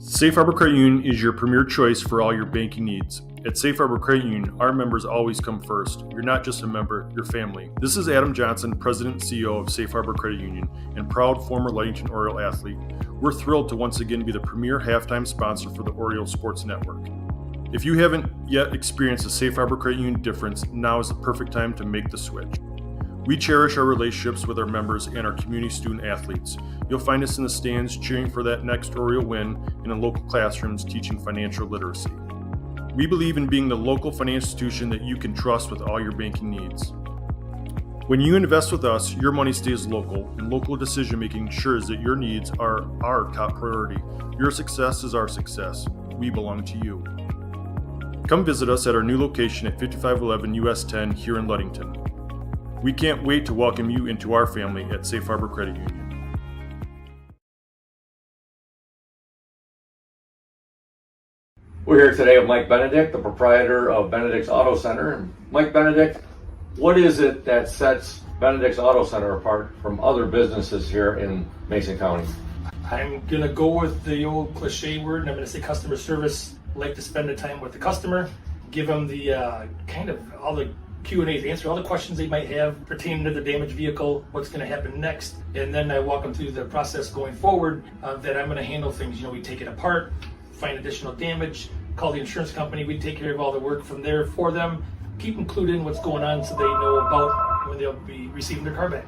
Safe Harbor Credit Union is your premier choice for all your banking needs. At Safe Harbor Credit Union, our members always come first. You're not just a member, you're family. This is Adam Johnson, President and CEO of Safe Harbor Credit Union and proud former Ludington Oriole athlete. We're thrilled to once again be the premier halftime sponsor for the Oriole Sports Network. If you haven't yet experienced the Safe Harbor Credit Union difference, now is the perfect time to make the switch. We cherish our relationships with our members and our community student athletes. You'll find us in the stands cheering for that next Oriole win and in local classrooms teaching financial literacy. We believe in being the local financial institution that you can trust with all your banking needs. When you invest with us, your money stays local, and local decision making ensures that your needs are our top priority. Your success is our success. We belong to you. Come visit us at our new location at 5511 US 10 here in Ludington. We can't wait to welcome you into our family at Safe Harbor Credit Union. We're here today with Mike Benedict, the proprietor of Benedict's Auto Center. Mike Benedict, what is it that sets Benedict's Auto Center apart from other businesses here in Mason County? I'm going to go with the old cliche word, and I'm going to say customer service. Like to spend the time with the customer, give them the kind of all the Q&As, answer all the questions they might have pertaining to the damaged vehicle, what's going to happen next, and then I walk them through the process going forward that I'm going to handle things. We take it apart, find additional damage, call the insurance company, we take care of all the work from there for them, keep them clued in what's going on so they know about when they'll be receiving their car back.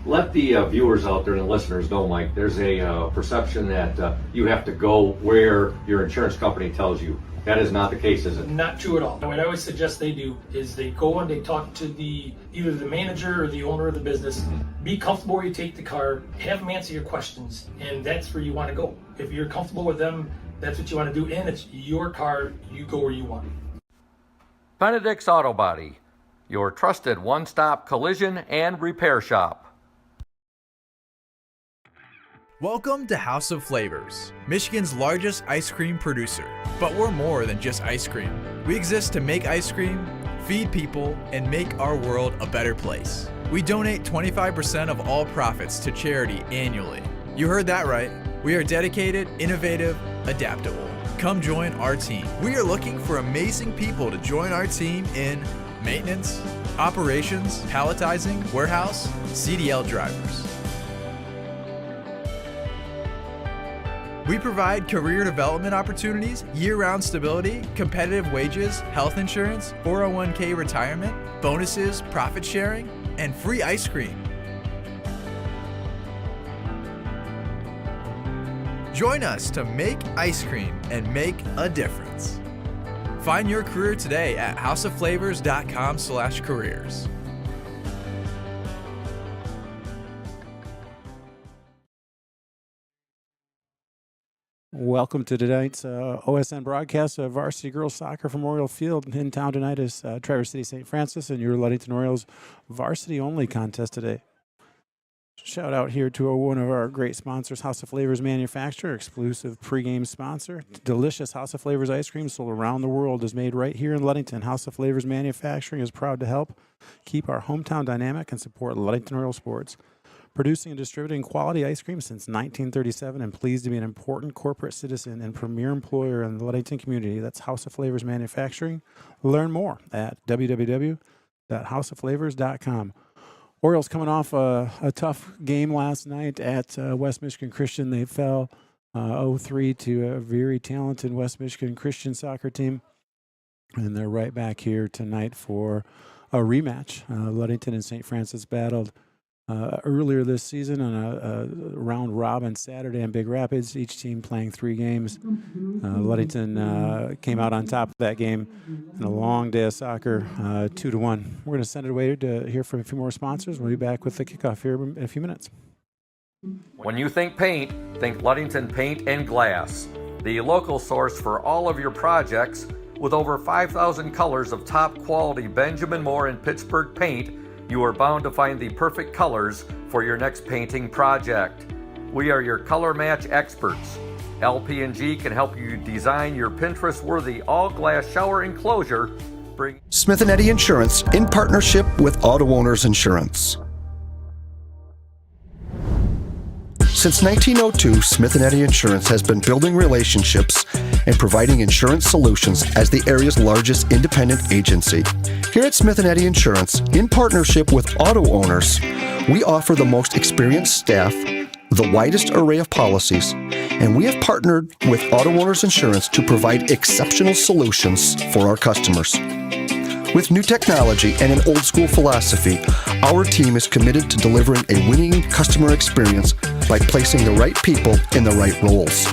Let the viewers out there and the listeners know, Mike, there's a perception that you have to go where your insurance company tells you. That is not the case, is it? Not true at all. What I always suggest they do is they go and they talk to either the manager or the owner of the business. Be comfortable where you take the car, have them answer your questions, and that's where you want to go. If you're comfortable with them, that's what you want to do, and it's your car, you go where you want. Benedict's Auto Body, your trusted one-stop collision and repair shop. Welcome to House of Flavors, Michigan's largest ice cream producer. But we're more than just ice cream. We exist to make ice cream, feed people, and make our world a better place. We donate 25% of all profits to charity annually. You heard that right. We are dedicated, innovative, adaptable. Come join our team. We are looking for amazing people to join our team in maintenance, operations, palletizing, warehouse, CDL drivers. We provide career development opportunities, year-round stability, competitive wages, health insurance, 401k retirement, bonuses, profit sharing, and free ice cream. Join us to make ice cream and make a difference. Find your career today at houseofflavors.com/careers. Welcome to tonight's OSN broadcast of Varsity Girls Soccer from Oriole Field. In town tonight is Traverse City St. Francis and your Ludington Orioles varsity-only contest today. Shout out here to one of our great sponsors, House of Flavors Manufacturer, exclusive pregame sponsor. Delicious House of Flavors ice cream sold around the world is made right here in Ludington. House of Flavors Manufacturing is proud to help keep our hometown dynamic and support Ludington Oriole sports. Producing and distributing quality ice cream since 1937 and pleased to be an important corporate citizen and premier employer in the Ludington community. That's House of Flavors Manufacturing. Learn more at www.houseofflavors.com. Orioles coming off a tough game last night at West Michigan Christian. They fell 0-3 to a very talented West Michigan Christian soccer team. And they're right back here tonight for a rematch. Ludington and St. Francis battled earlier this season on a round robin Saturday in Big Rapids, each team playing 3 games. Ludington came out on top of that game in a long day of soccer, 2-1. We're going to send it away to hear from a few more sponsors. We'll be back with the kickoff here in a few minutes. When you think paint, think Ludington Paint and Glass, the local source for all of your projects with over 5,000 colors of top quality Benjamin Moore and Pittsburgh paint. You are bound to find the perfect colors for your next painting project. We are your color match experts. LP&G can help you design your Pinterest-worthy all-glass shower enclosure. Smith & Eddy Insurance in partnership with Auto Owners Insurance. Since 1902, Smith & Eddy Insurance has been building relationships and providing insurance solutions as the area's largest independent agency. Here at Smith & Eddy Insurance, in partnership with auto owners, we offer the most experienced staff, the widest array of policies, and we have partnered with Auto Owners Insurance to provide exceptional solutions for our customers. With new technology and an old-school philosophy, our team is committed to delivering a winning customer experience by placing the right people in the right roles.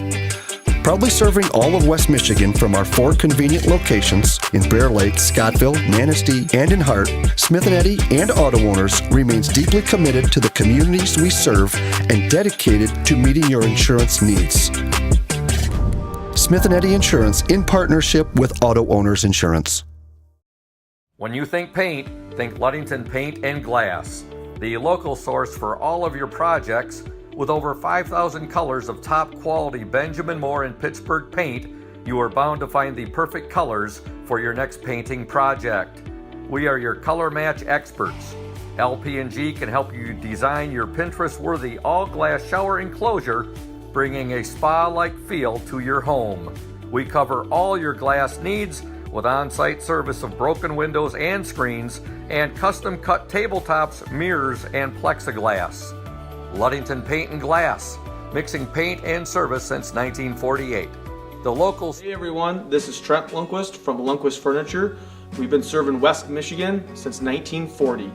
Proudly serving all of West Michigan from our 4 convenient locations in Bear Lake, Scottville, Manistee, and in Hart, Smith & Eddy and Auto Owners remains deeply committed to the communities we serve and dedicated to meeting your insurance needs. Smith & Eddy Insurance in partnership with Auto Owners Insurance. When you think paint, think Ludington Paint and Glass, the local source for all of your projects. With over 5,000 colors of top quality Benjamin Moore and Pittsburgh paint, you are bound to find the perfect colors for your next painting project. We are your color match experts. LP&G can help you design your Pinterest-worthy all-glass shower enclosure, bringing a spa-like feel to your home. We cover all your glass needs with on-site service of broken windows and screens and custom-cut tabletops, mirrors, and plexiglass. Ludington Paint and Glass, mixing paint and service since 1948. The locals. Hey everyone, this is Trent Lundquist from Lundquist Furniture. We've been serving West Michigan since 1940.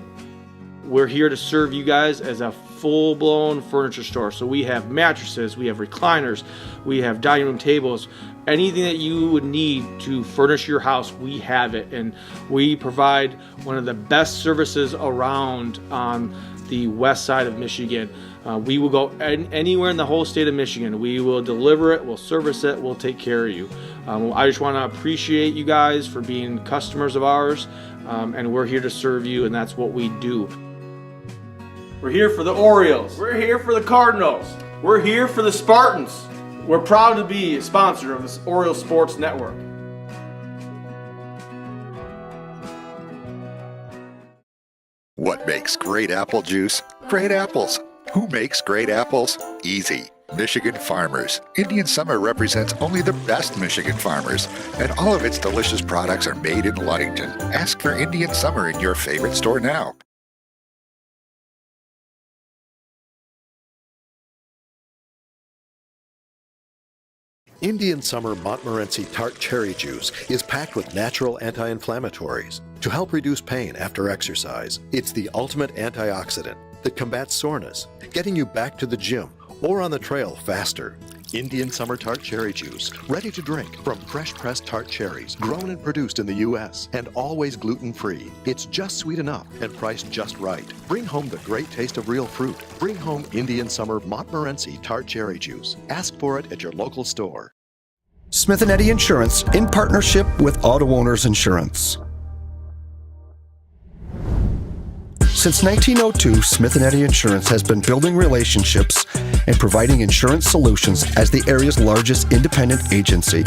We're here to serve you guys as a full-blown furniture store. So we have mattresses, we have recliners, we have dining room tables, anything that you would need to furnish your house, we have it. And we provide one of the best services around on the west side of Michigan. We will go anywhere in the whole state of Michigan. We will deliver it, we'll service it, we'll take care of you. I just want to appreciate you guys for being customers of ours, and we're here to serve you, and that's what we do. We're here for the Orioles. We're here for the Cardinals. We're here for the Spartans. We're proud to be a sponsor of this Oriole Sports Network. What makes great apple juice? Great apples. Who makes great apples? Easy. Michigan farmers. Indian Summer represents only the best Michigan farmers, and all of its delicious products are made in Ludington. Ask for Indian Summer in your favorite store now. Indian Summer Montmorency Tart Cherry Juice is packed with natural anti-inflammatories to help reduce pain after exercise. It's the ultimate antioxidant that combats soreness, getting you back to the gym or on the trail faster. Indian Summer Tart Cherry Juice, ready to drink from fresh pressed tart cherries, grown and produced in the U.S. and always gluten-free. It's just sweet enough and priced just right. Bring home the great taste of real fruit. Bring home Indian Summer Montmorency Tart Cherry Juice. Ask for it at your local store. Smith & Eddy Insurance in partnership with Auto Owners Insurance. Since 1902, Smith & Eddy Insurance has been building relationships and providing insurance solutions as the area's largest independent agency.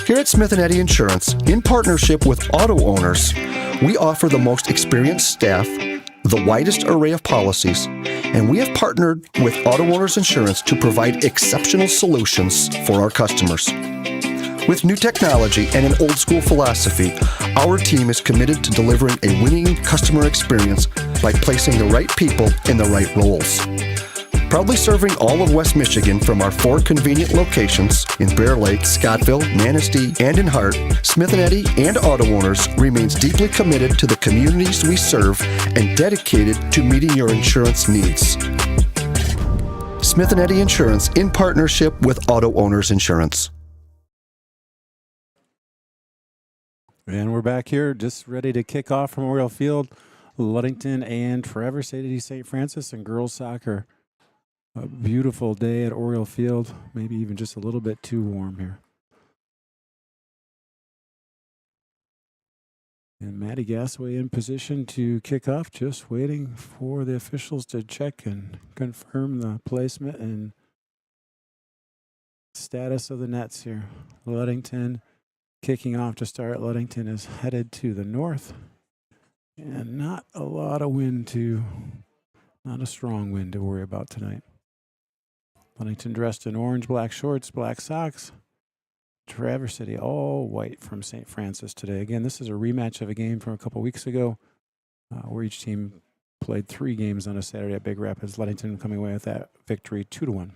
Here at Smith & Eddy Insurance, in partnership with Auto Owners, we offer the most experienced staff, the widest array of policies, and we have partnered with Auto Owners Insurance to provide exceptional solutions for our customers. With new technology and an old-school philosophy, our team is committed to delivering a winning customer experience by placing the right people in the right roles. Proudly serving all of West Michigan from our 4 convenient locations in Bear Lake, Scottville, Manistee, and in Hart, Smith & Eddy and Auto Owners remains deeply committed to the communities we serve and dedicated to meeting your insurance needs. Smith & Eddy Insurance in partnership with Auto Owners Insurance. And we're back here just ready to kick off from Oriole Field, Ludington and Traverse City St. Francis and girls soccer. A beautiful day at Oriole Field, maybe even just a little bit too warm here. And Maddie Gasaway in position to kick off, just waiting for the officials to check and confirm the placement and status of the nets here. Ludington kicking off to start. Ludington is headed to the north, and not a lot of wind not a strong wind to worry about tonight. Ludington dressed in orange, black shorts, black socks. Traverse City all white from St. Francis today. Again, this is a rematch of a game from a couple weeks ago where each team played 3 games on a Saturday at Big Rapids. Ludington coming away with that victory 2-1.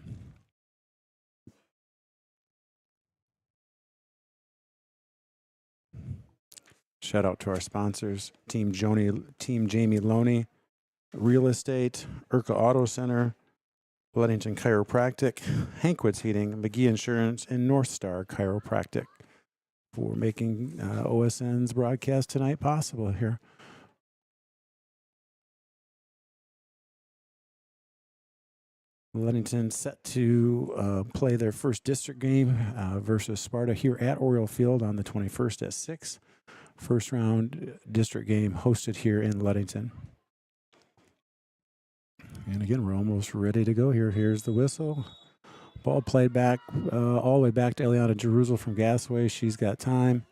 Shout out to our sponsors, Team Jamie Loney, Real Estate, Urca Auto Center, Ludington Chiropractic, Hankwitz Heating, McGee Insurance, and North Star Chiropractic for making OSN's broadcast tonight possible here. Ludington set to play their first district game versus Sparta here at Oriole Field on the 21st at 6. First round district game hosted here in Ludington. And again, we're almost ready to go here. Here's the whistle. Ball played back all the way back to Eliana Jerusalem from Gasway. She's got time.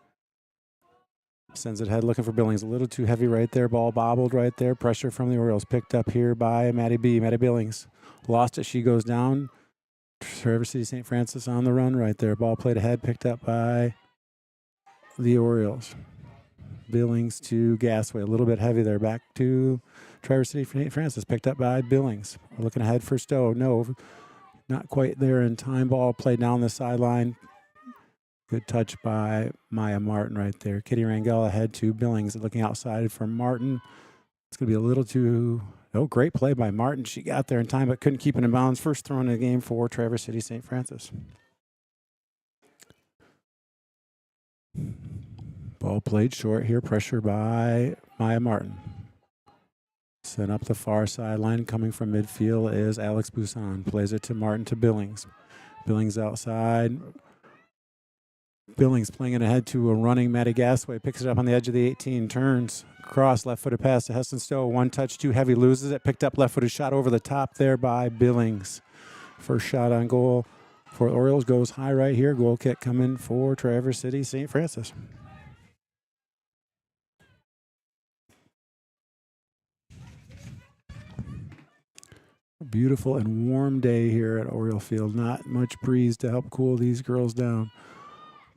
Sends it ahead looking for Billings. A little too heavy right there. Ball bobbled right there. Pressure from the Orioles picked up here by Maddie Billings. Lost it. She goes down. Traverse City St. Francis on the run right there. Ball played ahead. Picked up by the Orioles. Billings to Gasway. A little bit heavy there. Back to Traverse City St. Francis. Picked up by Billings. We're looking ahead for Stowe. No, not quite there in time. Ball played down the sideline. Good touch by Maya Martin right there. Kitty Rangel ahead to Billings. Looking outside for Martin. It's going to be a little too... Oh, great play by Martin. She got there in time but couldn't keep it in bounds. First throw in the game for Traverse City St. Francis. Ball played short here. Pressure by Maya Martin. Sent up the far sideline. Coming from midfield is Alex Busan. Plays it to Martin to Billings. Billings outside. Billings playing it ahead to a running Maddie Gasway. Picks it up on the edge of the 18. Turns. Cross. Left-footed pass to Heston Stowe. One touch, too heavy. Loses it. Picked up left-footed shot over the top there by Billings. First shot on goal for Orioles goes high right here. Goal kick coming for Traverse City St. Francis. A beautiful and warm day here at Oriole Field. Not much breeze to help cool these girls down.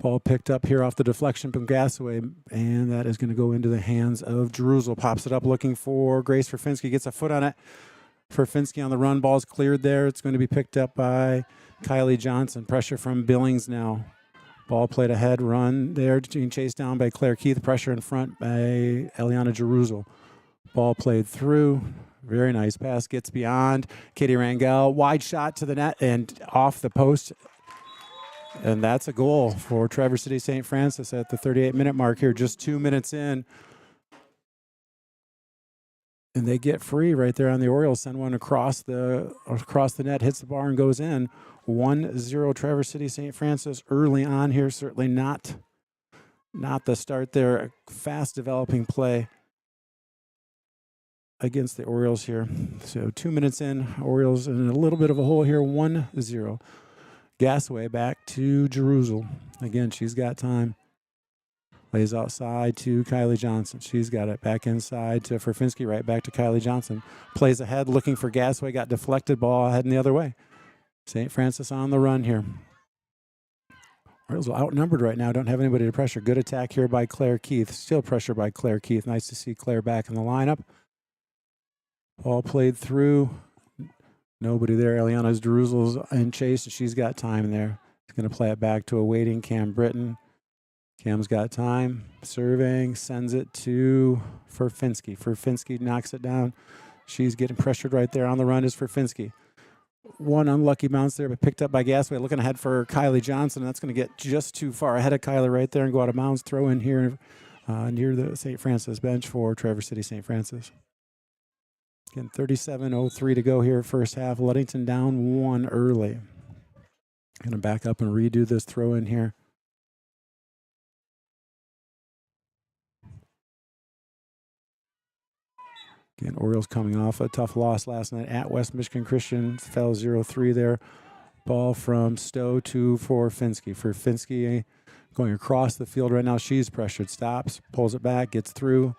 Ball picked up here off the deflection from Gasaway, and that is going to go into the hands of Jerusalem. Pops it up looking for Grace Ferfinski. Gets a foot on it. Ferfinski on the run. Ball's cleared there. It's going to be picked up by Kylie Johnson. Pressure from Billings now. Ball played ahead. Run there. Being chased down by Claire Keith. Pressure in front by Eliana Jerusalem. Ball played through. Very nice pass. Gets beyond Katie Rangel. Wide shot to the net and off the post. And that's a goal for Traverse City St. Francis at the 38-minute mark here, just 2 minutes in. And they get free right there on the Orioles. Send one across the net, hits the bar and goes in. 1-0 Traverse City St. Francis early on here. Certainly not the start there. A fast developing play against the Orioles here. So 2 minutes in, Orioles in a little bit of a hole here, 1-0. Gasway back to Jerusalem. Again, she's got time. Lays outside to Kylie Johnson. She's got it back inside to Ferfinski, right back to Kylie Johnson. Plays ahead, looking for Gasway. Got deflected, ball heading the other way. St. Francis on the run here. Orioles are outnumbered right now. Don't have anybody to pressure. Good attack here by Claire Keith. Still pressure by Claire Keith. Nice to see Claire back in the lineup. Ball played through. Nobody there. Eliana's Jerusalem's in chase, and she's got time there. She's going to play it back to a waiting Cam Britton. Cam's got time. Surveying, sends it to Ferfinski. Ferfinski knocks it down. She's getting pressured right there. On the run is Ferfinski. One unlucky bounce there, but picked up by Gasway. Looking ahead for Kylie Johnson. That's going to get just too far ahead of Kylie right there and go out of bounds. Throw in here near the St. Francis bench for Traverse City St. Francis. Again, 37:03 to go here, first half. Ludington down 1 early. Going to back up and redo this throw in here. Again, Orioles coming off a tough loss last night at West Michigan Christian. Fell 0-3 there. Ball from Stowe to Ferfinski. Ferfinski going across the field right now. She's pressured. Stops, pulls it back, gets through.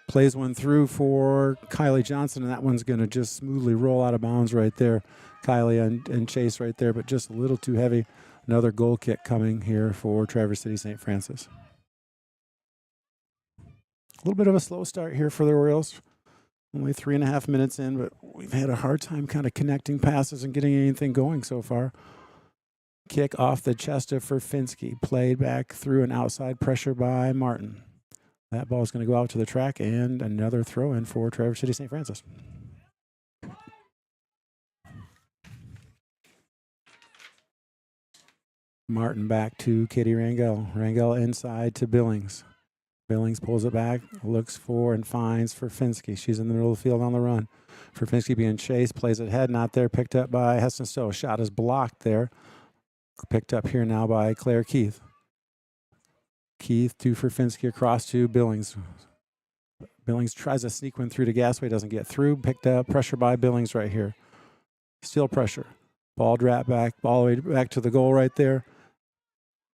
Plays one through for Kylie Johnson, and that one's going to just smoothly roll out of bounds right there. Kylie and Chase right there, but just a little too heavy. Another goal kick coming here for Traverse City St. Francis. A little bit of a slow start here for the Orioles. Only 3.5 minutes in, but we've had a hard time kind of connecting passes and getting anything going so far. Kick off the chest of Furfinski. Played back through an outside pressure by Martin. That ball is going to go out to the track, and another throw in for Traverse City St. Francis. Martin back to Katie Rangel. Rangel inside to Billings. Billings pulls it back, looks for and finds Furfinski. She's in the middle of the field on the run. Furfinski being chased, plays it head, not there, picked up by Heston Stowe. Shot is blocked there. Picked up here now by Claire Keith. Keith to Furfinski across to Billings. Billings tries to sneak one through to Gasway, doesn't get through. Picked up, pressure by Billings right here. Still pressure. Ball drop back, all the way back to the goal right there.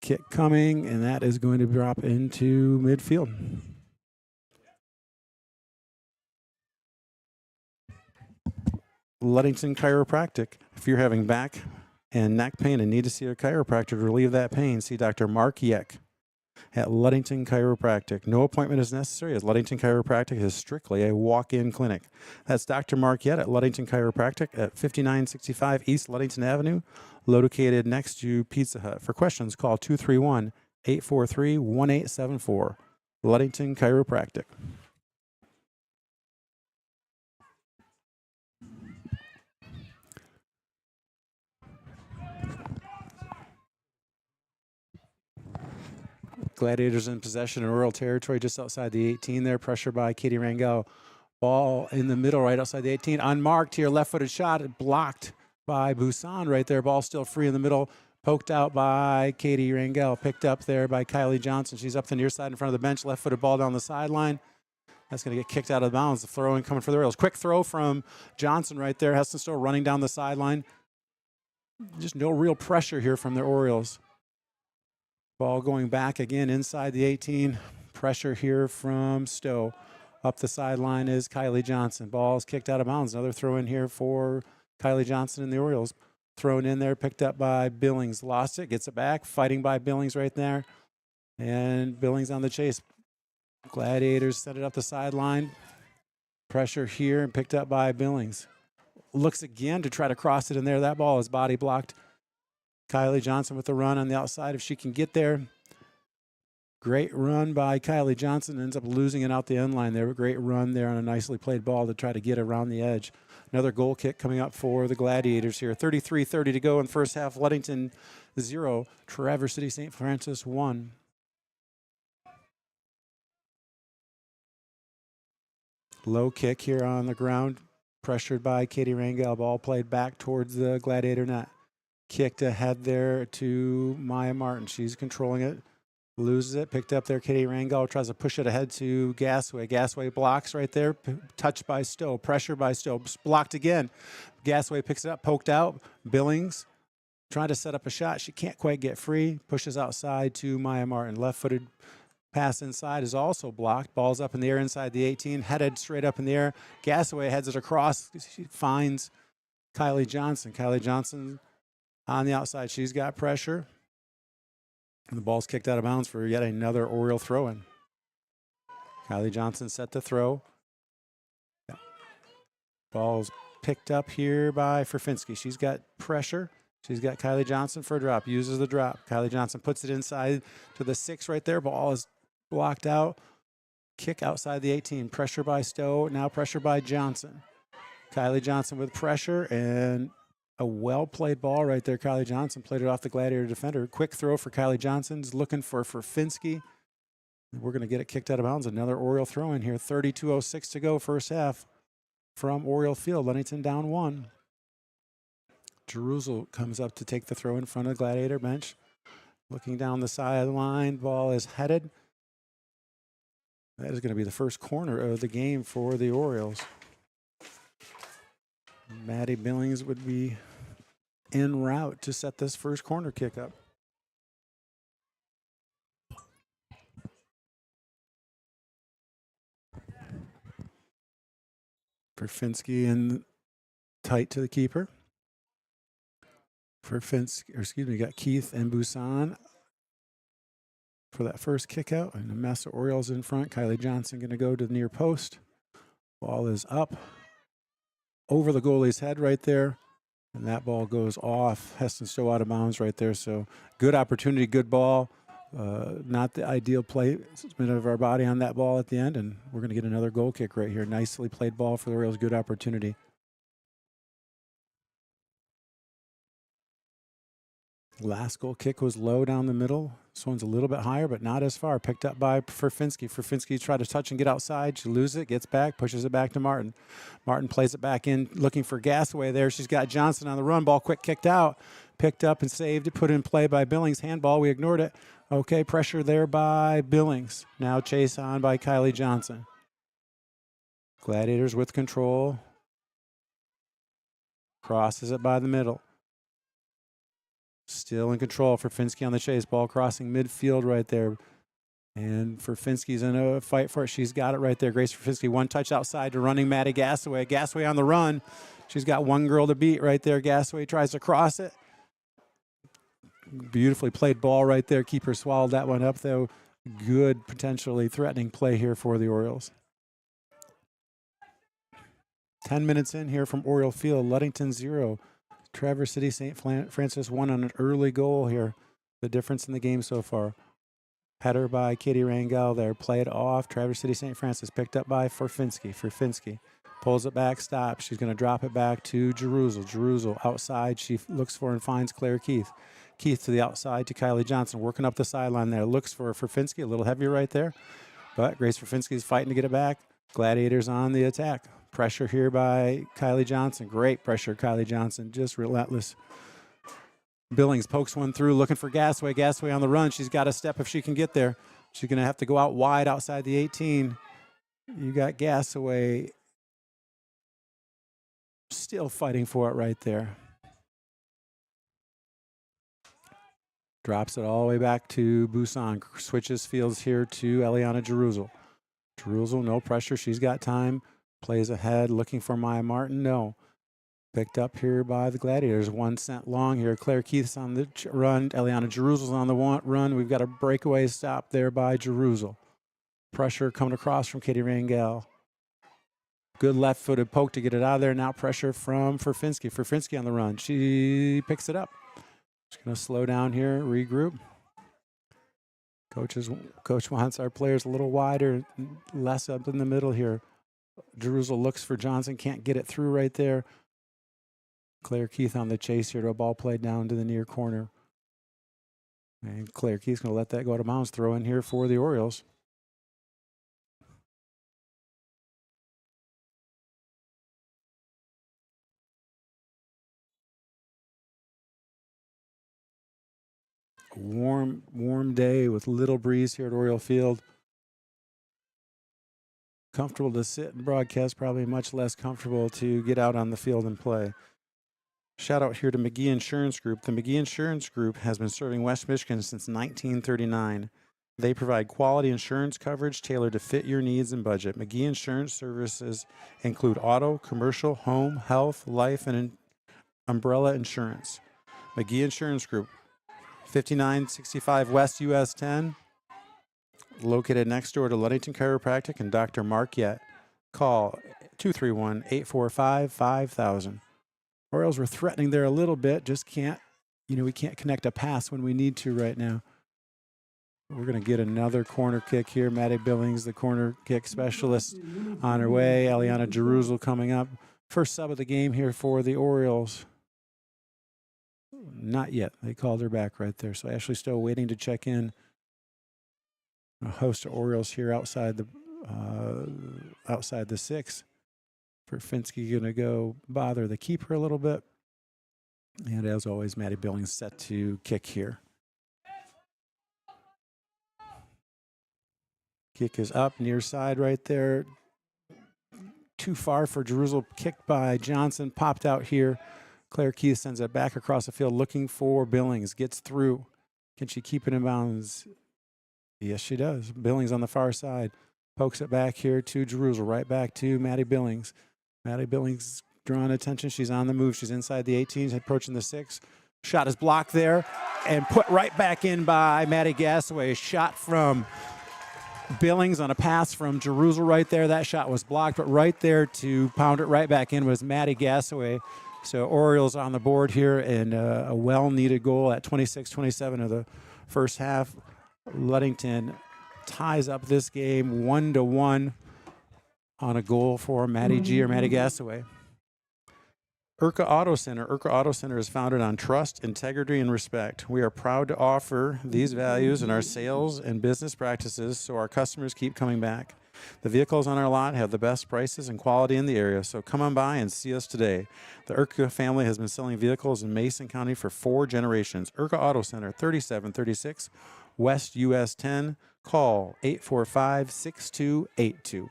Kick coming, and that is going to drop into midfield. Ludington Chiropractic. If you're having back and neck pain and need to see a chiropractor to relieve that pain, see Dr. Mark Yeck at Ludington Chiropractic. No appointment is necessary, as Ludington Chiropractic is strictly a walk-in clinic. That's Dr. Mark Yett at Ludington Chiropractic at 5965 East Ludington Avenue, located next to Pizza Hut. For questions, call 231-843-1874. Ludington Chiropractic. Gladiators in possession in Oriole territory just outside the 18 there. Pressure by Katie Rangel. Ball in the middle right outside the 18. Unmarked here. Left-footed shot. Blocked by Busan right there. Ball still free in the middle. Poked out by Katie Rangel. Picked up there by Kylie Johnson. She's up the near side in front of the bench. Left-footed ball down the sideline. That's going to get kicked out of bounds. The throw in coming for the Orioles. Quick throw from Johnson right there. Heston still running down the sideline. Just no real pressure here from the Orioles. Ball going back again inside the 18. Pressure here from Stowe. Up the sideline is Kylie Johnson. Ball is kicked out of bounds. Another throw in here for Kylie Johnson and the Orioles. Thrown in there, picked up by Billings. Lost it, gets it back. Fighting by Billings right there. And Billings on the chase. Gladiators set it up the sideline. Pressure here and picked up by Billings. Looks again to try to cross it in there. That ball is body blocked. Kylie Johnson with the run on the outside if she can get there. Great run by Kylie Johnson. Ends up losing it out the end line there. Great run there on a nicely played ball to try to get around the edge. Another goal kick coming up for the Gladiators here. 33:30 to go in the first half. Ludington 0. Traverse City St. Francis 1. Low kick here on the ground. Pressured by Katie Rangel. Ball played back towards the Gladiator net. Kicked ahead there to Maya Martin. She's controlling it. Loses it. Picked up there. Katie Rangel tries to push it ahead to Gasway. Gasway blocks right there. Touched by Stowe. Pressure by Stowe. Blocked again. Gasway picks it up. Poked out. Billings trying to set up a shot. She can't quite get free. Pushes outside to Maya Martin. Left-footed pass inside is also blocked. Ball's up in the air inside the 18. Headed straight up in the air. Gasway heads it across. She finds Kylie Johnson. Kylie Johnson on the outside. She's got pressure. And the ball's kicked out of bounds for yet another Oriole throw-in. Kylie Johnson set the throw. Yeah. Ball's picked up here by Furfinski. She's got pressure. She's got Kylie Johnson for a drop. Uses the drop. Kylie Johnson puts it inside to the 6 right there. Ball is blocked out. Kick outside the 18. Pressure by Stowe. Now pressure by Johnson. Kylie Johnson with pressure and a well-played ball right there. Kylie Johnson played it off the Gladiator defender. Quick throw for Kylie Johnson. Looking for Furfinski. We're going to get it kicked out of bounds. Another Oriole throw in here. 32:06 to go first half from Oriole Field. Ludington down 1. Jerusalem comes up to take the throw in front of the Gladiator bench. Looking down the sideline. Ball is headed. That is going to be the first corner of the game for the Orioles. Maddie Billings would be en route to set this first corner kick up. Perfinski in tight to the keeper. got Keith and Busan for that first kick out. And a mess of Orioles in front. Kylie Johnson going to go to the near post. Ball is up over the goalie's head right there. And that ball goes off. Heston Stowe out of bounds right there. So good opportunity, good ball. Not the ideal placement of our body on that ball at the end. And we're going to get another goal kick right here. Nicely played ball for the Orioles. Good opportunity. Last goal kick was low down the middle. This one's a little bit higher, but not as far. Picked up by Furfinski. Furfinski tried to touch and get outside. She loses it, gets back, pushes it back to Martin. Martin plays it back in, looking for Gasaway there. She's got Johnson on the run. Ball quick kicked out. Picked up and saved it, put in play by Billings. Handball, we ignored it. Okay, pressure there by Billings. Now chase on by Kylie Johnson. Gladiators with control. Crosses it by the middle. Still in control. Furfinski on the chase. Ball crossing midfield right there. And Furfinski's in a fight for it. She's got it right there. Grace Furfinski, one touch outside to running Maddie Gasaway. Gasaway on the run. She's got one girl to beat right there. Gasaway tries to cross it. Beautifully played ball right there. Keeper swallowed that one up, though. Good, potentially threatening play here for the Orioles. 10 minutes in here from Oriole Field. Ludington 0. Traverse City St. Francis 1 on an early goal here. The difference in the game so far. Header by Katie Rangel there. Played off. Traverse City St. Francis picked up by Furfinski. Furfinski pulls it back, stops. She's going to drop it back to Jeruzel. Jeruzel outside. She looks for and finds Claire Keith. Keith to the outside to Kylie Johnson. Working up the sideline there. Looks for Furfinski. A little heavier right there. But Grace Furfinski is fighting to get it back. Gladiators on the attack. Pressure here by Kylie Johnson. Great pressure, Kylie Johnson. Just relentless. Billings pokes one through, looking for Gasaway. Gasaway on the run. She's got to step if she can get there. She's going to have to go out wide outside the 18. You got Gasaway still fighting for it right there. Drops it all the way back to Busan. Switches fields here to Eliana Jeruzel. Jeruzel, no pressure. She's got time. Plays ahead, looking for Maya Martin. No. Picked up here by the Gladiators. 1 cent long here. Claire Keith's on the run. Eliana Jeruzel's on the run. We've got a breakaway stop there by Jeruzel. Pressure coming across from Katie Rangel. Good left-footed poke to get it out of there. Now pressure from Furfinski. Furfinski on the run. She picks it up. She's going to slow down here, regroup. Coach wants our players a little wider, less up in the middle here. Jeruzel looks for Johnson, can't get it through right there. Claire Keith on the chase here to a ball played down to the near corner. And Claire Keith's going to let that go to bounds. Throw in here for the Orioles. A warm day with little breeze here at Oriole Field. Comfortable to sit and broadcast, probably much less comfortable to get out on the field and play. Shout out here to McGee Insurance Group. The McGee Insurance Group has been serving West Michigan since 1939. They provide quality insurance coverage tailored to fit your needs and budget. McGee Insurance services include auto, commercial, home, health, life, and umbrella insurance. McGee Insurance Group, 5965 West US 10. Located next door to Ludington Chiropractic and Dr. Mark Yett. Call 231-845-5000. Orioles were threatening there a little bit, just can't, we can't connect a pass when we need to right now. We're going to get another corner kick here. Maddie Billings, the corner kick specialist, on her way. Eliana Jeruzel coming up. First sub of the game here for the Orioles. Not yet. They called her back right there. So Ashley Stowe waiting to check in. A host of Orioles here outside the 6. Furfinski going to go bother the keeper a little bit. And as always, Maddie Billings set to kick here. Kick is up, near side right there. Too far for Jeruzel. Kicked by Johnson, popped out here. Claire Keith sends it back across the field looking for Billings. Gets through. Can she keep it in bounds? Yes, she does. Billings on the far side. Pokes it back here to Jeruzel. Right back to Maddie Billings. Maddie Billings drawing attention. She's on the move. She's inside the 18. Approaching the 6. Shot is blocked there and put right back in by Maddie Gassaway. Shot from Billings on a pass from Jerusalem right there. That shot was blocked, but right there to pound it right back in was Maddie Gassaway. So Orioles on the board here, and a well-needed goal at 26-27 of the first half. Ludington ties up this game 1-1 on a goal for Maddie G or Maddie Gassaway. Urca Auto Center. Urca Auto Center is founded on trust, integrity, and respect. We are proud to offer these values in our sales and business practices so our customers keep coming back. The vehicles on our lot have the best prices and quality in the area, so come on by and see us today. The Urca family has been selling vehicles in Mason County for 4 generations. Urca Auto Center, 3736 West US 10. Call 845-6282.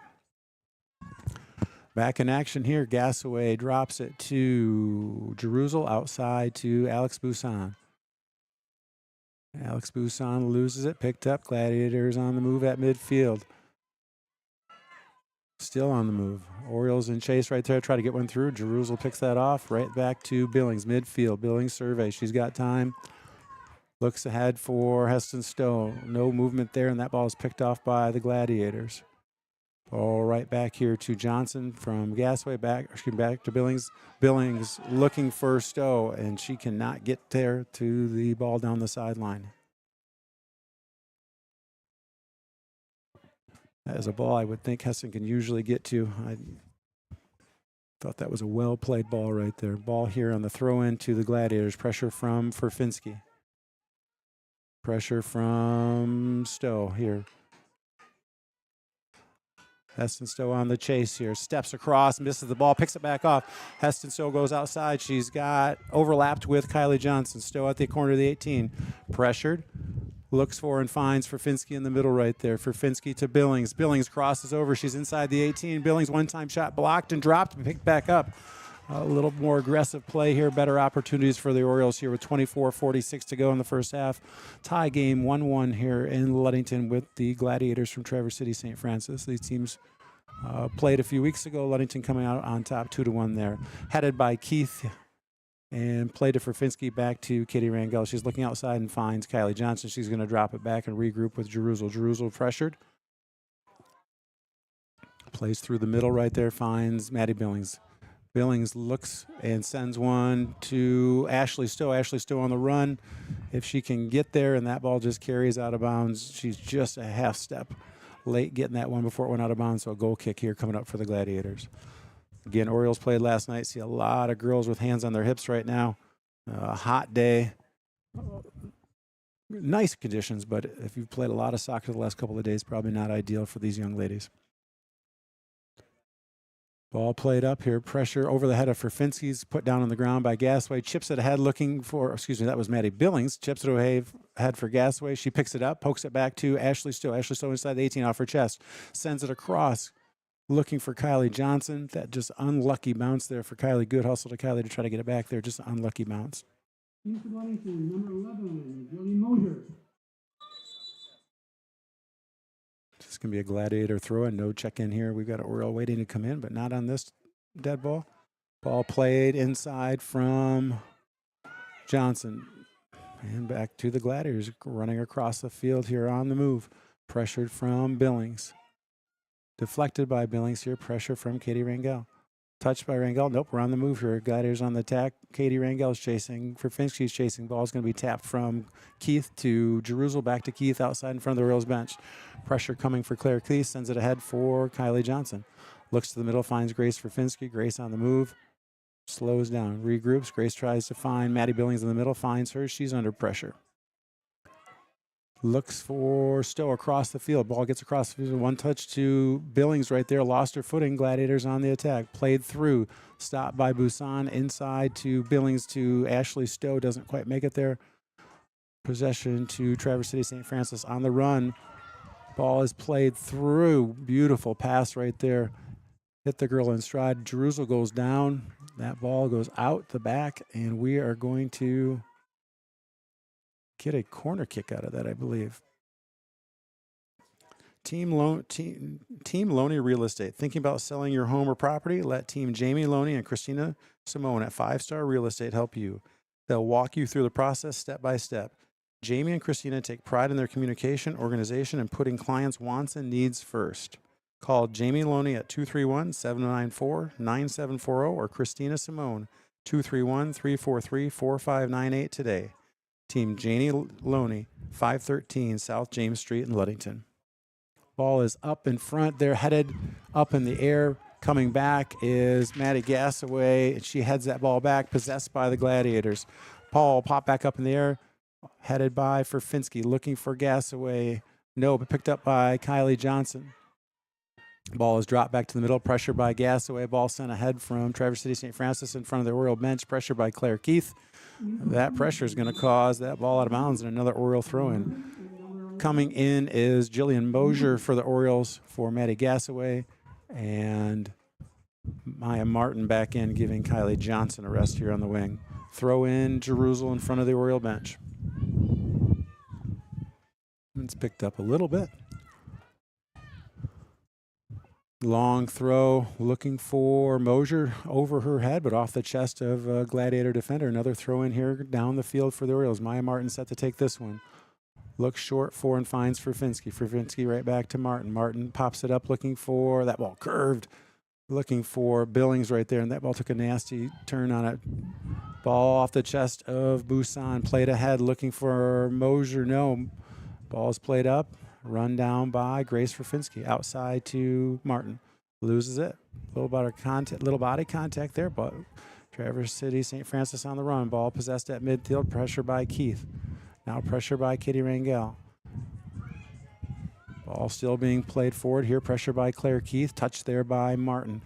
Back in action here. Gassaway drops it to Jerusalem, outside to Alex Busan. Alex Busan loses it, picked up. Gladiators on the move at midfield. Still on the move. Orioles in chase right there. Try to get one through. Jerusalem picks that off. Right back to Billings. Midfield. Billings survey. She's got time. Looks ahead for Heston Stowe. No movement there, and that ball is picked off by the Gladiators. Ball right back here to Johnson from Gassaway. Back to Billings. Billings looking for Stowe, and she cannot get there to the ball down the sideline. That is a ball I would think Heston can usually get to. I thought that was a well-played ball right there. Ball here on the throw-in to the Gladiators. Pressure from Furfinski. Pressure from Stowe here. Heston Stowe on the chase here. Steps across, misses the ball, picks it back off. Heston Stowe goes outside. She's got overlapped with Kylie Johnson. Stowe at the corner of the 18. Pressured. Looks for and finds Furfinski in the middle right there. Furfinski to Billings. Billings crosses over. She's inside the 18. Billings one-time shot blocked and dropped and picked back up. A little more aggressive play here. Better opportunities for the Orioles here with 24:46 to go in the first half. Tie game 1-1 here in Ludington with the Gladiators from Traverse City, St. Francis. These teams played a few weeks ago. Ludington coming out on top 2-1 there. Headed by Keith and played to Furfinski, back to Katie Rangel. She's looking outside and finds Kylie Johnson. She's going to drop it back and regroup with Jerusalem. Jerusalem pressured. Plays through the middle right there, finds Maddie Billings. Billings looks and sends one to Ashley Stowe. Ashley Stowe on the run. If she can get there and that ball just carries out of bounds, she's just a half step late getting that one before it went out of bounds. So a goal kick here coming up for the Gladiators. Again, Orioles played last night. See a lot of girls with hands on their hips right now. A hot day. Nice conditions, but if you've played a lot of soccer the last couple of days, probably not ideal for these young ladies. Ball played up here. Pressure over the head of Furfinski's put down on the ground by Gassaway. Chips it ahead looking for, that was Maddie Billings. Chips it ahead for Gassaway. She picks it up, pokes it back to Ashley Stowe. Ashley Stowe inside the 18 off her chest. Sends it across. Looking for Kylie Johnson. That just unlucky bounce there for Kylie. Good hustle to Kylie to try to get it back there. Just an unlucky bounce. Number 11, Jillian Mosier. This is going to be a Gladiator throw and no check in here. We've got an Oriole waiting to come in, but not on this dead ball. Ball played inside from Johnson. And back to the Gladiators running across the field here on the move. Pressured from Billings. Deflected by Billings here. Pressure from Katie Rangel. Touched by Rangel. Nope, we're on the move here. Gladiators on the attack. Katie Rangel's chasing. Furfinski's chasing. Ball's going to be tapped from Keith to Jerusalem. Back to Keith outside in front of the Orioles bench. Pressure coming for Claire Keith. Sends it ahead for Kylie Johnson. Looks to the middle. Finds Grace Furfinski. Grace on the move. Slows down. Regroups. Grace tries to find Maddie Billings in the middle. Finds her. She's under pressure. Looks for Stowe across the field. Ball gets across the field. One touch to Billings right there. Lost her footing. Gladiators on the attack. Played through. Stopped by Busan. Inside to Billings to Ashley Stowe. Doesn't quite make it there. Possession to Traverse City St. Francis on the run. Ball is played through. Beautiful pass right there. Hit the girl in stride. Jerusalem goes down. That ball goes out the back, and we are going to get a corner kick out of that, I believe. Team Loney Real Estate. Thinking about selling your home or property? Let Team Jamie Loney and Christina Simone at 5 Star Real Estate help you. They'll walk you through the process step by step. Jamie and Christina take pride in their communication, organization, and putting clients' wants and needs first. Call Jamie Loney at 231-794-9740 or Christina Simone, 231-343-4598 today. Team Janie Loney, 513 South James Street in Ludington. Ball is up in front. They're headed up in the air. Coming back is Maddie Gassaway. She heads that ball back, possessed by the Gladiators. Paul pop back up in the air, headed by Furfinski, looking for Gassaway. No, but picked up by Kylie Johnson. Ball is dropped back to the middle, pressure by Gassaway. Ball sent ahead from Traverse City St. Francis in front of the Oriole bench, pressure by Claire Keith. That pressure is going to cause that ball out of bounds and another Oriole throw-in. Coming in is Jillian Mosier for the Orioles for Maddie Gassaway. And Maya Martin back in, giving Kylie Johnson a rest here on the wing. Throw in Jerusalem in front of the Oriole bench. It's picked up a little bit. Long throw, looking for Mosier over her head, but off the chest of a Gladiator defender. Another throw in here down the field for the Orioles. Maya Martin set to take this one. Looks short for and finds Furfinski. Furfinski right back to Martin. Martin pops it up looking for that ball curved. Looking for Billings right there, and that ball took a nasty turn on it. Ball off the chest of Busan. Played ahead looking for Mosier. No. Ball's played up. Run down by Grace Furfinski. Outside to Martin. Loses it. Little body contact there, but Traverse City St. Francis on the run. Ball possessed at midfield. Pressure by Keith. Now pressure by Kitty Rangel. Ball still being played forward here. Pressure by Claire Keith. Touch there by Martin.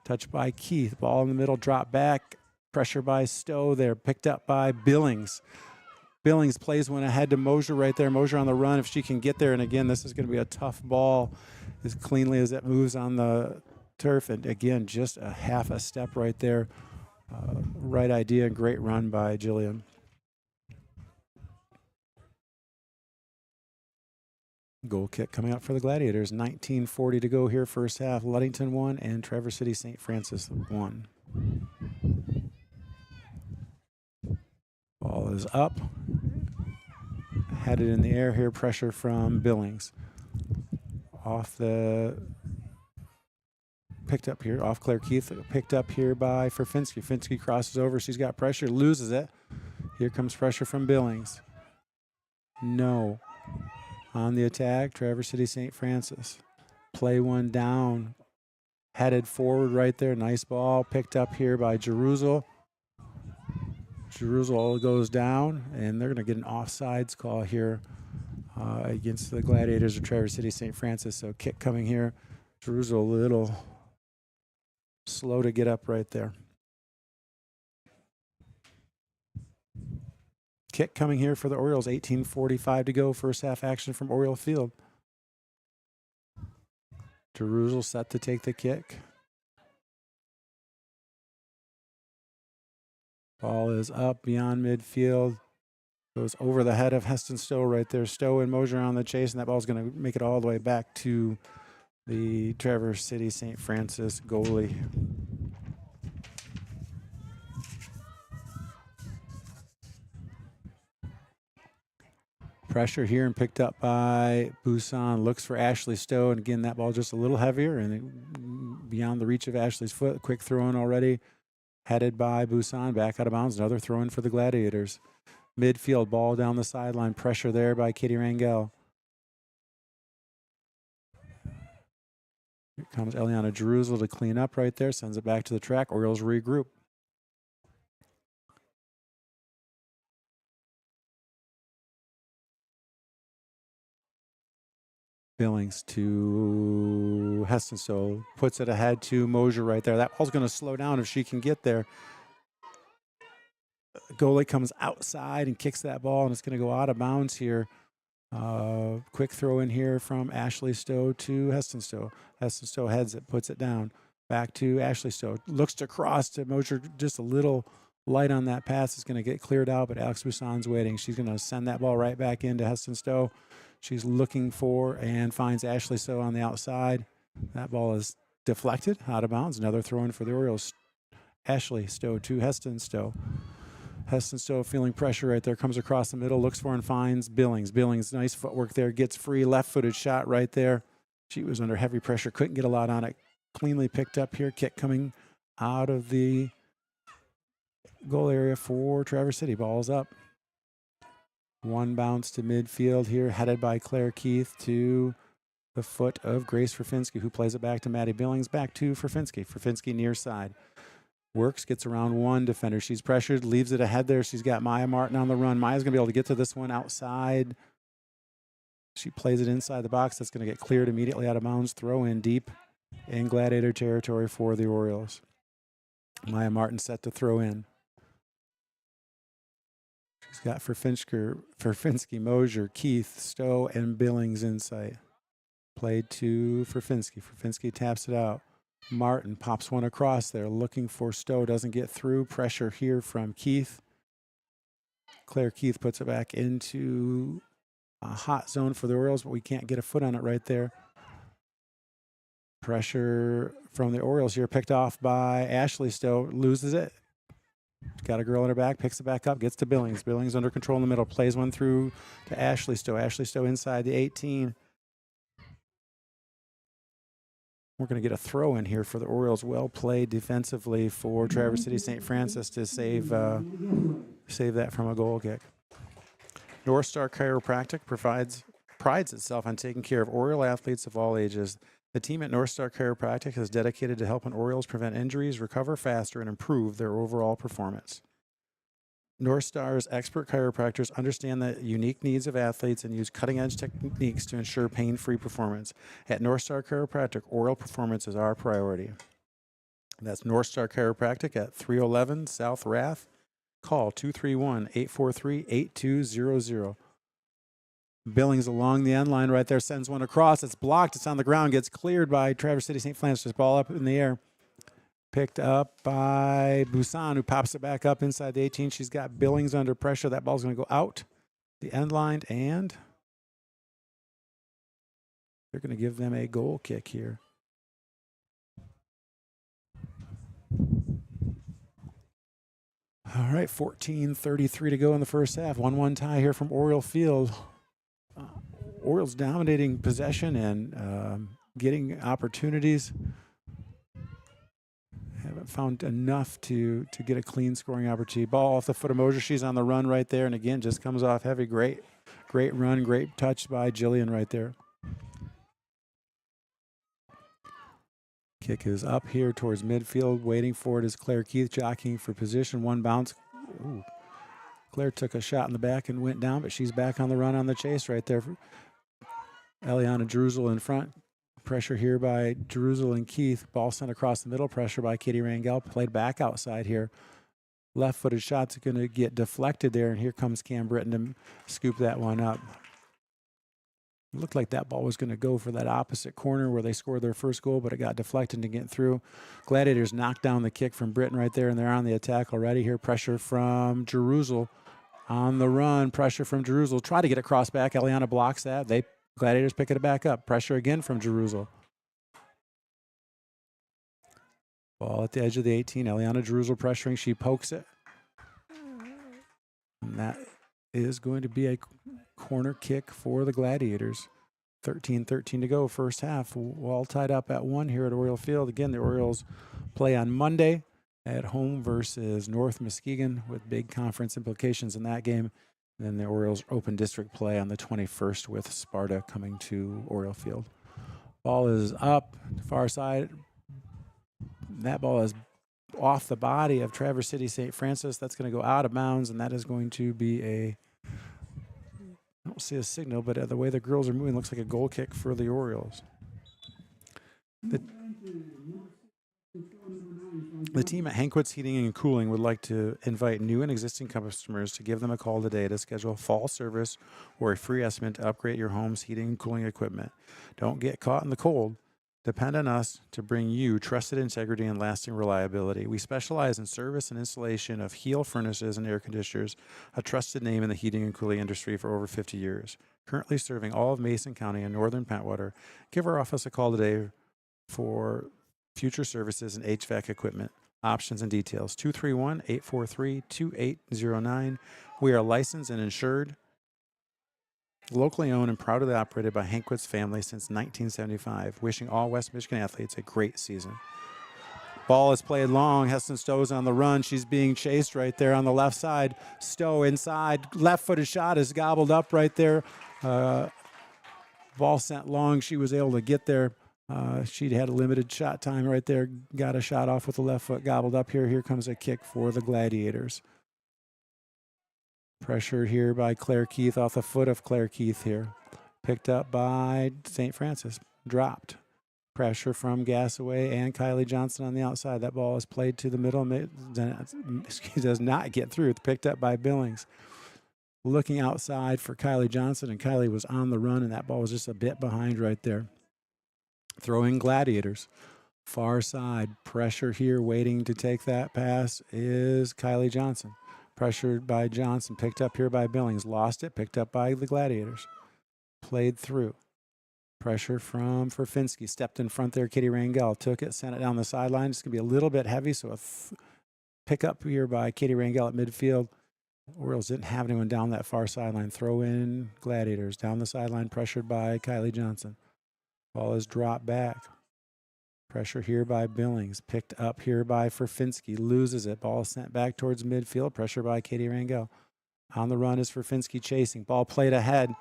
Touch by Keith. Ball in the middle. Drop back. Pressure by Stowe there. Picked up by Billings. Billings plays one ahead to Mosier right there. Mosier on the run if she can get there. And again, this is going to be a tough ball as cleanly as it moves on the turf. And again, just a half a step right there. Right idea. Great run by Jillian. Goal kick coming up for the Gladiators. 19:40 to go here, first half. Ludington 1 and Traverse City St. Francis 1. Ball is up. Headed in the air here. Pressure from Billings. Picked up here. Off Claire Keith. Picked up here by Furfinski. Furfinski crosses over. She's got pressure. Loses it. Here comes pressure from Billings. No. On the attack, Traverse City St. Francis. Play one down. Headed forward right there. Nice ball. Picked up here by Jerusalem. Jerusalem goes down, and they're going to get an offsides call here against the Gladiators of Traverse City St. Francis. So kick coming here. Jerusalem a little slow to get up right there. Kick coming here for the Orioles. 18:45 to go. First half action from Oriole Field. Jerusalem set to take the kick. Ball is up beyond midfield. Goes over the head of Heston Stowe right there. Stowe and Mosier on the chase, and that ball's going to make it all the way back to the Traverse City St. Francis goalie. Pressure here and picked up by Busan. Looks for Ashley Stowe, and again, that ball just a little heavier and beyond the reach of Ashley's foot. Quick throw in already. Headed by Busan, back out of bounds. Another throw in for the Gladiators. Midfield, ball down the sideline. Pressure there by Katie Rangel. Here comes Eliana Jerusalem to clean up right there. Sends it back to the track. Orioles regroup. Billings to Heston, so puts it ahead to Mosier right there. That ball's going to slow down if she can get there. Goalie comes outside and kicks that ball, and it's going to go out of bounds here. Quick throw in here from Ashley Stowe to Heston Stowe. Heston Stowe heads it, puts it down. Back to Ashley Stowe. Looks to cross to Mosier, just a little light on that pass. It's going to get cleared out, but Alex Busan's waiting. She's going to send that ball right back into Heston Stowe. She's looking for and finds Ashley Stowe on the outside. That ball is deflected out of bounds. Another throw in for the Orioles. Ashley Stowe to Heston Stowe. Heston Stowe feeling pressure right there, comes across the middle, looks for and finds Billings. Billings, nice footwork there, gets free, left-footed shot right there. She was under heavy pressure, couldn't get a lot on it. Cleanly picked up here, kick coming out of the goal area for Traverse City. Ball's up. One bounce to midfield here, headed by Claire Keith to the foot of Grace Ferfinski, who plays it back to Maddie Billings, back to Ferfinski. Ferfinski near side. Works, gets around one defender. She's pressured, leaves it ahead there. She's got Maya Martin on the run. Maya's going to be able to get to this one outside. She plays it inside the box. That's going to get cleared immediately out of bounds. Throw in deep in Gladiator territory for the Orioles. Maya Martin set to throw in. She's got Ferfinski, Mosier, Keith, Stowe, and Billings in sight. Played to Ferfinski. Ferfinski taps it out. Martin pops one across there, looking for Stowe. Doesn't get through. Pressure here from Keith. Claire Keith puts it back into a hot zone for the Orioles, but we can't get a foot on it right there. Pressure from the Orioles here, picked off by Ashley Stowe. Loses it. Got a girl in her back, picks it back up, gets to Billings. Billings under control in the middle, plays one through to Ashley Stowe. Ashley Stowe inside the 18. We're going to get a throw in here for the Orioles. Well played defensively for Traverse City St. Francis to save that from a goal kick. North Star Chiropractic prides itself on taking care of Oriole athletes of all ages. The team at North Star Chiropractic is dedicated to helping Orioles prevent injuries, recover faster, and improve their overall performance. North Star's expert chiropractors understand the unique needs of athletes and use cutting-edge techniques to ensure pain-free performance. At North Star Chiropractic, oral performance is our priority. That's North Star Chiropractic at 311 South Rath. Call 231-843-8200. Billings along the end line right there, sends one across. It's blocked. It's on the ground. Gets cleared by Traverse City St. Francis. Ball up in the air. Picked up by Busan, who pops it back up inside the 18. She's got Billings under pressure. That ball's going to go out the end line, and they're going to give them a goal kick here. All right, 14:33 to go in the first half. 1-1 tie here from Oriole Field. Orioles dominating possession and getting opportunities. Haven't found enough to get a clean scoring opportunity. Ball off the foot of Mosier. She's on the run right there, and again, just comes off heavy. Great run, great touch by Jillian right there. Kick is up here towards midfield. Waiting for it is Claire Keith, jockeying for position. One bounce. Ooh. Claire took a shot in the back and went down, but she's back on the run on the chase right there. Eliana Druzel in front. Pressure here by Druzel and Keith. Ball sent across the middle. Pressure by Katie Rangel. Played back outside here. Left-footed shot's going to get deflected there, and here comes Cam Britton to scoop that one up. It looked like that ball was going to go for that opposite corner where they scored their first goal, but it got deflected to get through. Gladiators knocked down the kick from Britton right there, and they're on the attack already here. Pressure from Jerusalem on the run. Pressure from Jerusalem. Try to get across back. Eliana blocks that. Gladiators pick it back up. Pressure again from Jerusalem. Ball at the edge of the 18. Eliana Jerusalem pressuring. She pokes it. And that is going to be a corner kick for the Gladiators. 13:13 to go, first half. All tied up at 1 here at Oriole Field. Again, the Orioles play on Monday at home versus North Muskegon with big conference implications in that game. And then the Orioles open district play on the 21st with Sparta coming to Oriole Field. Ball is up, far side. That ball is off the body of Traverse City St. Francis. That's going to go out of bounds, and that is going to be I don't see a signal, but the way the girls are moving, looks like a goal kick for the Orioles. The team at Hankwitz Heating and Cooling would like to invite new and existing customers to give them a call today to schedule a fall service or a free estimate to upgrade your home's heating and cooling equipment. Don't get caught in the cold. Depend on us to bring you trusted integrity and lasting reliability. We specialize in service and installation of Heal furnaces and air conditioners, a trusted name in the heating and cooling industry for over 50 years. Currently serving all of Mason County and northern Pentwater. Give our office a call today for future services and HVAC equipment. Options and details, 231-843-2809. We are licensed and insured, locally owned and proudly operated by Hankwitz family since 1975. Wishing all West Michigan athletes a great season. Ball is played long. Heston Stowe's on the run. She's being chased right there on the left side. Stowe inside. Left-footed shot is gobbled up right there. Ball sent long. She was able to get there. She'd had a limited shot time right there. Got a shot off with the left foot. Gobbled up here. Here comes a kick for the Gladiators. Pressure here by Claire Keith off the foot of Claire Keith here. Picked up by St. Francis. Dropped. Pressure from Gasaway and Kylie Johnson on the outside. That ball is played to the middle. She does not get through. It's picked up by Billings. Looking outside for Kylie Johnson, and Kylie was on the run, and that ball was just a bit behind right there. Throwing Gladiators. Far side. Pressure here, waiting to take that pass is Kylie Johnson. Pressured by Johnson. Picked up here by Billings. Lost it. Picked up by the Gladiators. Played through. Pressure from Ferfinski. Stepped in front there. Kitty Rangel took it, sent it down the sideline. It's going to be a little bit heavy, so a pick up here by Kitty Rangel at midfield. Orioles didn't have anyone down that far sideline. Throw in Gladiators. Down the sideline, pressured by Kylie Johnson. Ball is dropped back. Pressure here by Billings. Picked up here by Ferfinski. Loses it. Ball sent back towards midfield. Pressure by Katie Rangel. On the run is Ferfinski chasing. Ball played ahead.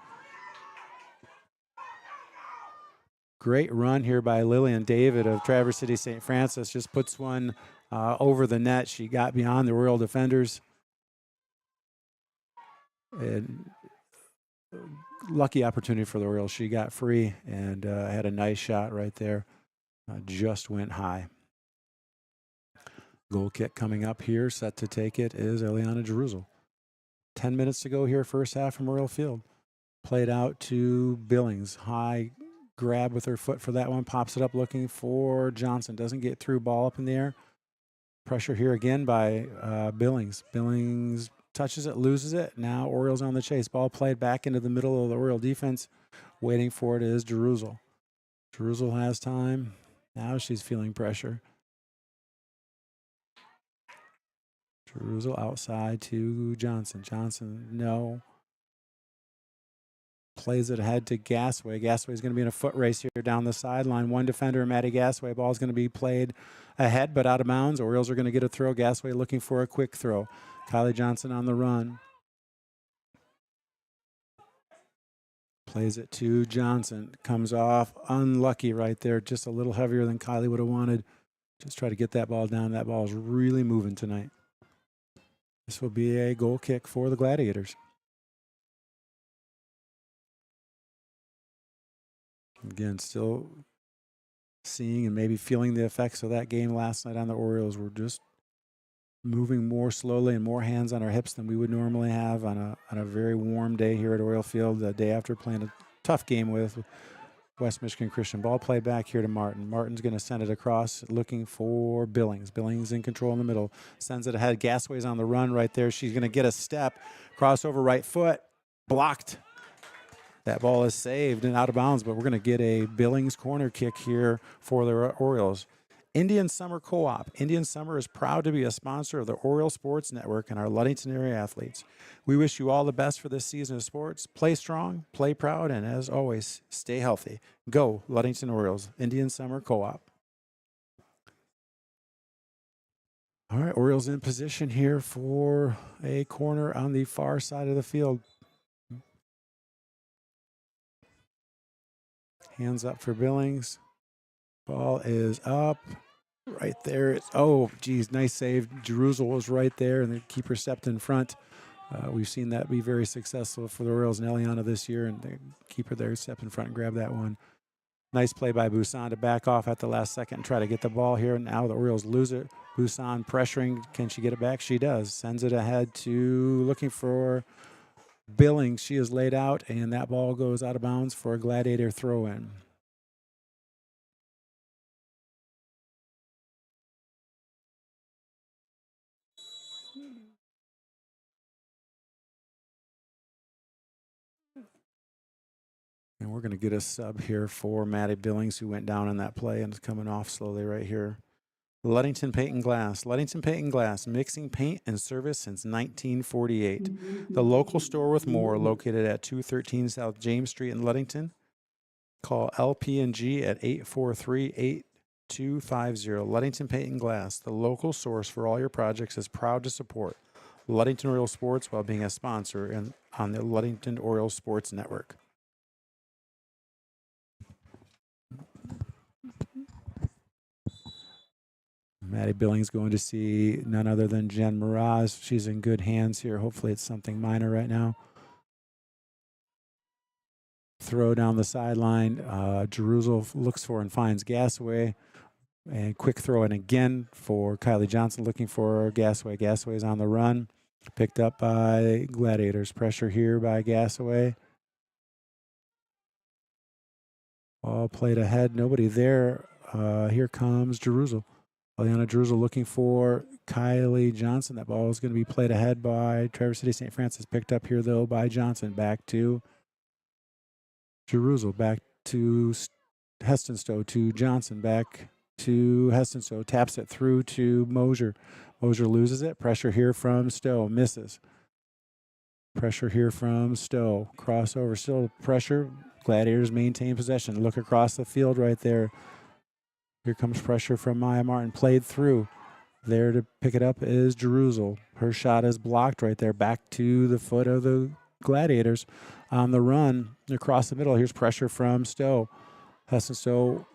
Great run here by Lillian David of Traverse City St. Francis. Just puts one over the net. She got beyond the Oriole defenders. And lucky opportunity for the Orioles. She got free and had a nice shot right there. Just went high. Goal kick coming up here. Set to take it is Eliana Jeruzel. 10 minutes to go here, first half from Oriole Field. Played out to Billings. High grab with her foot for that one. Pops it up looking for Johnson. Doesn't get through. Ball up in the air. Pressure here again by Billings. Billings touches it, loses it. Now Orioles on the chase. Ball played back into the middle of the Oriole defense. Waiting for it is Jeruzel. Jeruzel has time. Now she's feeling pressure. Jeruzel outside to Johnson. Johnson, no. Plays it ahead to Gasway. Gasway's going to be in a foot race here down the sideline. One defender, Maddie Gasway. Ball's going to be played ahead but out of bounds. Orioles are going to get a throw. Gasway looking for a quick throw. Kylie Johnson on the run. Plays it to Johnson. Comes off unlucky right there. Just a little heavier than Kylie would have wanted. Just try to get that ball down. That ball is really moving tonight. This will be a goal kick for the Gladiators. Again, still seeing and maybe feeling the effects of that game last night on the Orioles. We're just moving more slowly and more hands on our hips than we would normally have on a very warm day here at Oriole Field, the day after playing a tough game with West Michigan Christian. Ball played back here to Martin. Martin's going to send it across, looking for Billings. Billings in control in the middle. Sends it ahead. Gasway's on the run right there. She's going to get a step. Crossover right foot. Blocked. That ball is saved and out of bounds, but we're going to get a Billings corner kick here for the Orioles. Indian Summer Co-op. Indian Summer is proud to be a sponsor of the Oriole Sports Network and our Ludington area athletes. We wish you all the best for this season of sports. Play strong, play proud, and as always, stay healthy. Go Ludington Orioles. Indian Summer Co-op. All right, Orioles in position here for a corner on the far side of the field. Hands up for Billings. Ball is up. Right there. Oh, geez, nice save. Jeruzel was right there, and the keeper stepped in front. We've seen that be very successful for the Orioles and Eliana this year, and the keeper there stepped in front and grabbed that one. Nice play by Busan to back off at the last second and try to get the ball here. Now the Orioles lose it. Busan pressuring. Can she get it back? She does. Sends it ahead to looking for Billings. She is laid out, and that ball goes out of bounds for a Gladiator throw-in. And we're going to get a sub here for Maddie Billings, who went down in that play and is coming off slowly right here. Ludington Paint and Glass. Ludington Paint and Glass, mixing paint and service since 1948. The local store with more, located at 213 South James Street in Ludington. Call LP&G at 843-8250. Ludington Paint and Glass, the local source for all your projects, is proud to support Ludington Oriole Sports while being a sponsor on the Ludington Oriole Sports Network. Maddie Billings going to see none other than Jen Mraz. She's in good hands here. Hopefully it's something minor right now. Throw down the sideline. Jerusalem looks for and finds Gasaway. And quick throw in again for Kylie Johnson looking for Gasaway. Gasaway is on the run. Picked up by Gladiators. Pressure here by Gasaway. All played ahead. Nobody there. Here comes Jerusalem. Aliana Jerusalem looking for Kylie Johnson. That ball is going to be played ahead by Traverse City St. Francis. Picked up here, though, by Johnson. Back to Jerusalem. Back to Hestonstowe. To Johnson. Back to Hestonstowe. Taps it through to Mosier. Mosier loses it. Pressure here from Stowe. Misses. Pressure here from Stowe. Crossover. Still pressure. Gladiators maintain possession. Look across the field right there. Here comes pressure from Maya Martin. Played through. There to pick it up is Jerusalem. Her shot is blocked right there. Back to the foot of the Gladiators. On the run across the middle. Here's pressure from Stowe. Hestonstowe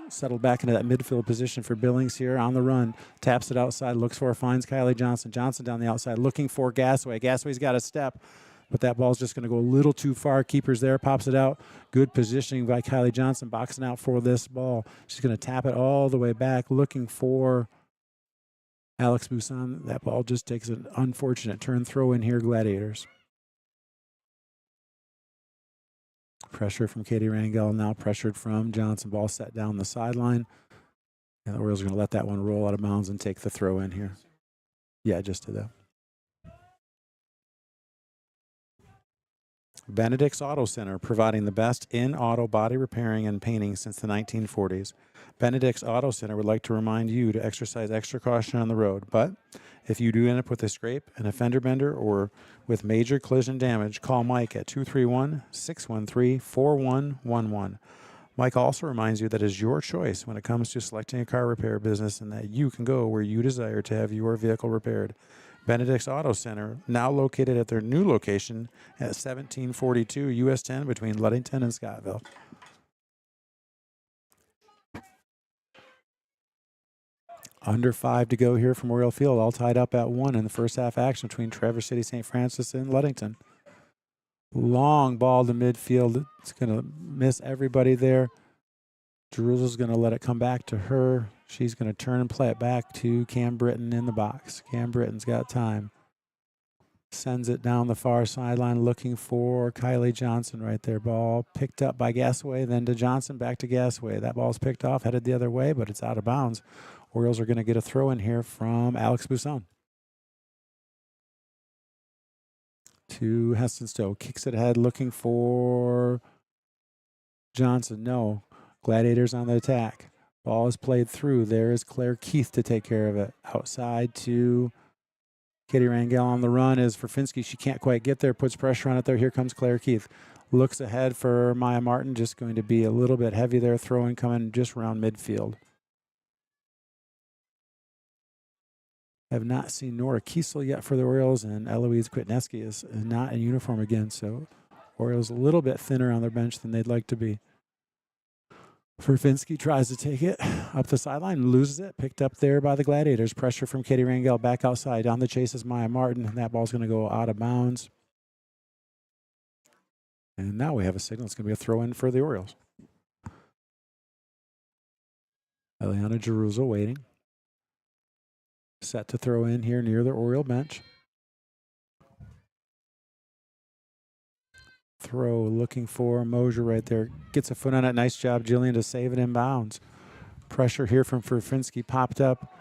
settled back into that midfield position for Billings here on the run. Taps it outside. Looks for, finds Kylie Johnson. Johnson down the outside looking for Gasaway. Gasaway's got a step. But that ball's just going to go a little too far. Keeper's there, pops it out. Good positioning by Kylie Johnson, boxing out for this ball. She's going to tap it all the way back, looking for Alex Busan. That ball just takes an unfortunate turn. Throw in here, Gladiators. Pressure from Katie Rangel, now pressured from Johnson. Ball set down the sideline. And the Orioles are going to let that one roll out of bounds and take the throw in here. Yeah, just did that. Benedict's Auto Center, providing the best in auto body repairing and painting since the 1940s. Benedict's Auto Center would like to remind you to exercise extra caution on the road, but if you do end up with a scrape, an fender bender, or with major collision damage, call Mike at 231-613-4111. Mike also reminds you that it's your choice when it comes to selecting a car repair business and that you can go where you desire to have your vehicle repaired. Benedict's Auto Center, now located at their new location at 1742 US 10 between Ludington and Scottville. Under 5 to go here from Oriole Field, all tied up at 1 in the first half action between Traverse City St. Francis and Ludington. Long ball to midfield. It's going to miss everybody there. Jerusalem's going to let it come back to her. She's going to turn and play it back to Cam Britton in the box. Cam Britton's got time. Sends it down the far sideline looking for Kylie Johnson right there. Ball picked up by Gasaway, then to Johnson, back to Gasaway. That ball's picked off, headed the other way, but it's out of bounds. Orioles are going to get a throw in here from Alex Busan. To Hestonstowe. Kicks it ahead looking for Johnson. No. Gladiators on the attack. Ball is played through. There is Claire Keith to take care of it. Outside to Katie Rangel on the run is Ferfinski. She can't quite get there. Puts pressure on it there. Here comes Claire Keith. Looks ahead for Maya Martin. Just going to be a little bit heavy there. Throwing coming just around midfield. Have not seen Nora Kiesel yet for the Orioles, and Eloise Kwitneski is not in uniform again. So Orioles a little bit thinner on their bench than they'd like to be. Ferfinski tries to take it up the sideline, loses it. Picked up there by the Gladiators. Pressure from Katie Rangel back outside. On the chase is Maya Martin. That ball's going to go out of bounds. And now we have a signal. It's going to be a throw-in for the Orioles. Eliana Jerusalem waiting. Set to throw in here near the Oriole bench. Throw looking for Mosier right there. Gets a foot on it. Nice job, Jillian, to save it in bounds. Pressure here from Ferfinski popped up.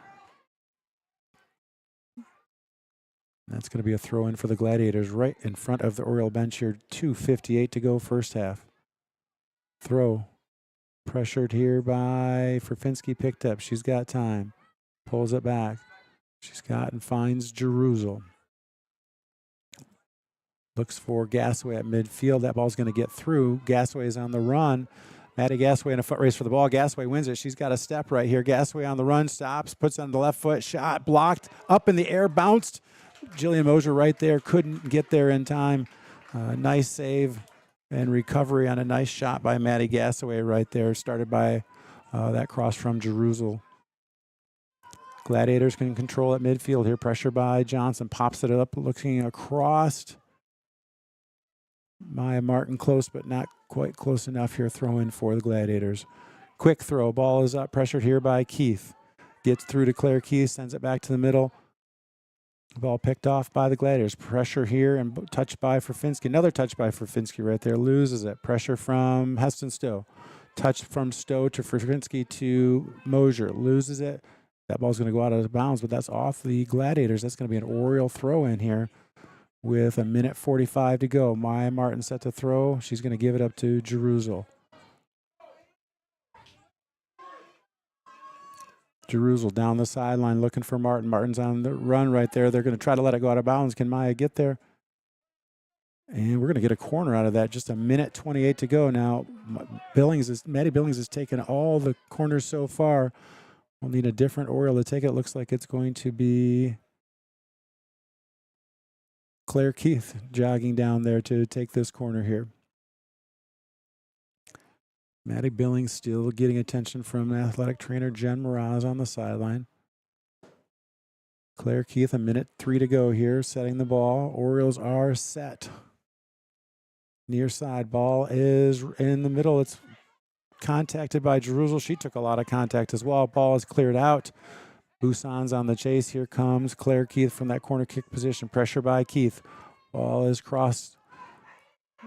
That's going to be a throw in for the Gladiators right in front of the Oriole bench here. 2:58 to go first half. Throw pressured here by Ferfinski, picked up. She's got time. Pulls it back. She's got and finds Jerusalem. Looks for Gasaway at midfield. That ball's going to get through. Gasaway is on the run. Maddie Gasaway in a foot race for the ball. Gasaway wins it. She's got a step right here. Gasaway on the run, stops, puts on the left foot, shot, blocked, up in the air, bounced. Jillian Mosier right there, couldn't get there in time. Nice save and recovery on a nice shot by Maddie Gasaway right there. Started by that cross from Jerusalem. Gladiators can control at midfield here. Pressure by Johnson. Pops it up, looking across. Maya Martin close, but not quite close enough here. Throw in for the Gladiators. Quick throw. Ball is up. Pressured here by Keith. Gets through to Claire Keith. Sends it back to the middle. Ball picked off by the Gladiators. Pressure here and touch by Ferfinski. Another touch by Ferfinski right there. Loses it. Pressure from Heston Stowe. Touch from Stowe to Ferfinski to Mosier. Loses it. That ball's going to go out of bounds, but that's off the Gladiators. That's going to be an Oriole throw in here with 1:45 to go. Maya Martin set to throw. She's going to give it up to Jerusalem. Jerusalem down the sideline looking for Martin. Martin's on the run right there. They're going to try to let it go out of bounds. Can Maya get there? And we're going to get a corner out of that. Just 1:28 to go now. Maddie Billings has taken all the corners so far. We'll need a different Oriole to take it. Looks like it's going to be Claire Keith jogging down there to take this corner here. Maddie Billings still getting attention from athletic trainer Jen Mraz on the sideline. Claire Keith, 1:03 to go here, setting the ball. Orioles are set. Near side, ball is in the middle. It's contacted by Jerusalem. She took a lot of contact as well. Ball is cleared out. Busan's on the chase. Here comes Claire Keith from that corner kick position. Pressure by Keith. Ball is crossed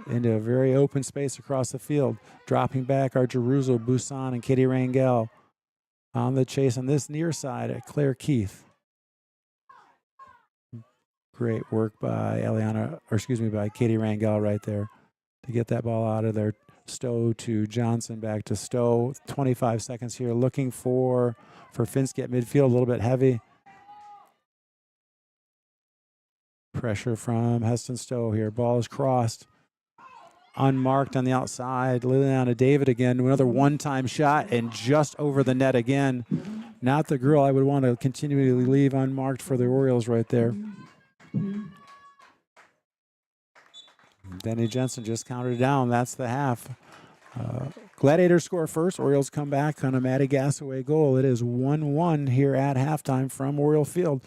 into a very open space across the field. Dropping back are Jerusalem, Busan, and Katie Rangel on the chase on this near side at Claire Keith. Great work by by Katie Rangel right there to get that ball out of there. Stowe to Johnson, back to Stowe. 25 seconds here. Looking for Finski at midfield, a little bit heavy. Pressure from Heston Stowe here. Ball is crossed. Unmarked on the outside. Liliana David again. Another one-time shot and just over the net again. Not the girl I would want to continually leave unmarked for the Orioles right there. Denny Jensen just counted it down. That's the half. Gladiators score first. Orioles come back on a Maddie Gasaway goal. It is 1-1 here at halftime from Oriole Field.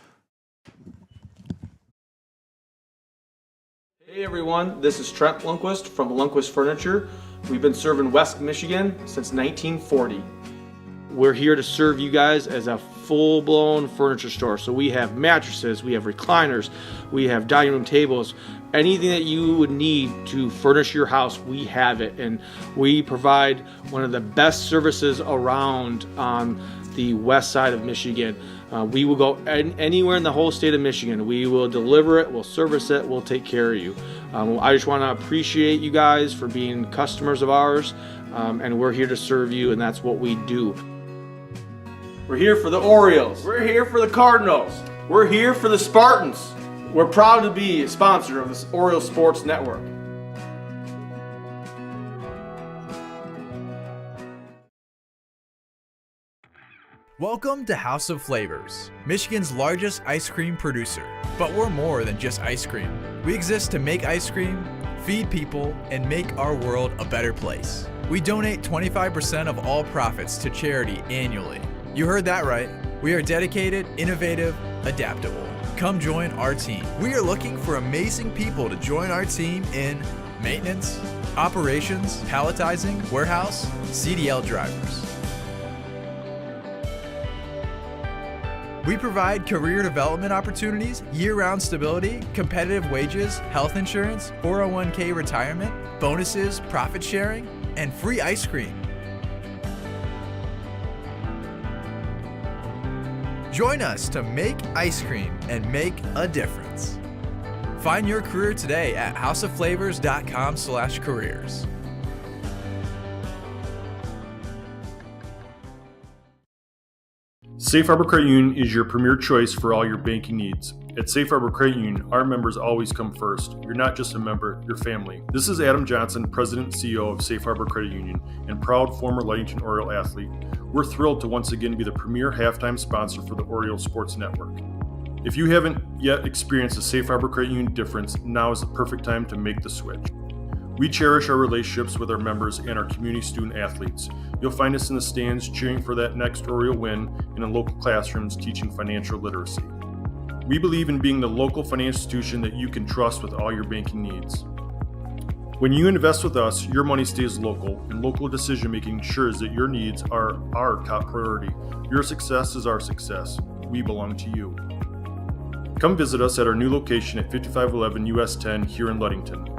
Hey everyone, this is Trent Lundquist from Lundquist Furniture. We've been serving West Michigan since 1940. We're here to serve you guys as a full-blown furniture store. So we have mattresses, we have recliners, we have dining room tables, anything that you would need to furnish your house, we have it. And we provide one of the best services around on the west side of Michigan. We will go anywhere in the whole state of Michigan. We will deliver it, we'll service it, we'll take care of you. I just want to appreciate you guys for being customers of ours, and we're here to serve you, and that's what we do. We're here for the Orioles. We're here for the Cardinals. We're here for the Spartans. We're proud to be a sponsor of this Oriole Sports Network. Welcome to House of Flavors, Michigan's largest ice cream producer. But we're more than just ice cream. We exist to make ice cream, feed people, and make our world a better place. We donate 25% of all profits to charity annually. You heard that right. We are dedicated, innovative, adaptable. Come join our team. We are looking for amazing people to join our team in maintenance, operations, palletizing, warehouse, CDL drivers. We provide career development opportunities, year-round stability, competitive wages, health insurance, 401k retirement, bonuses, profit sharing, and free ice cream. Join us to make ice cream and make a difference. Find your career today at houseofflavors.com/careers. Safe Harbor Credit Union is your premier choice for all your banking needs. At Safe Harbor Credit Union, our members always come first. You're not just a member, you're family. This is Adam Johnson, President and CEO of Safe Harbor Credit Union and proud former Ludington Oriole athlete. We're thrilled to once again be the premier halftime sponsor for the Oriole Sports Network. If you haven't yet experienced the Safe Harbor Credit Union difference, now is the perfect time to make the switch. We cherish our relationships with our members and our community student athletes. You'll find us in the stands cheering for that next Oriole win and in local classrooms teaching financial literacy. We believe in being the local financial institution that you can trust with all your banking needs. When you invest with us, your money stays local, and local decision making ensures that your needs are our top priority. Your success is our success. We belong to you. Come visit us at our new location at 5511 US 10 here in Ludington.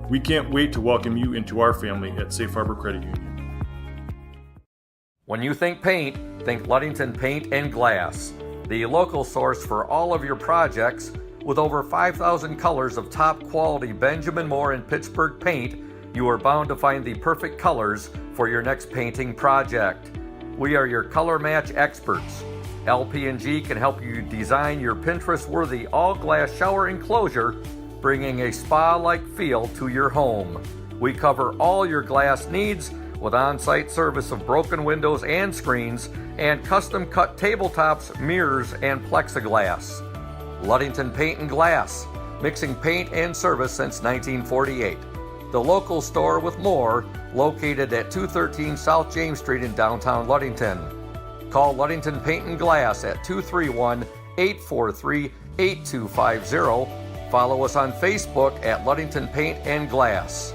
We can't wait to welcome you into our family at Safe Harbor Credit Union. When you think paint, think Ludington Paint and Glass, the local source for all of your projects. With over 5,000 colors of top quality Benjamin Moore and Pittsburgh paint, you are bound to find the perfect colors for your next painting project. We are your color match experts. LP&G can help you design your Pinterest-worthy all-glass shower enclosure, bringing a spa-like feel to your home. We cover all your glass needs with on-site service of broken windows and screens and custom-cut tabletops, mirrors, and plexiglass. Ludington Paint and Glass, mixing paint and service since 1948. The local store with more, located at 213 South James Street in downtown Ludington. Call Ludington Paint and Glass at 231-843-8250. Follow us on Facebook at Ludington Paint and Glass.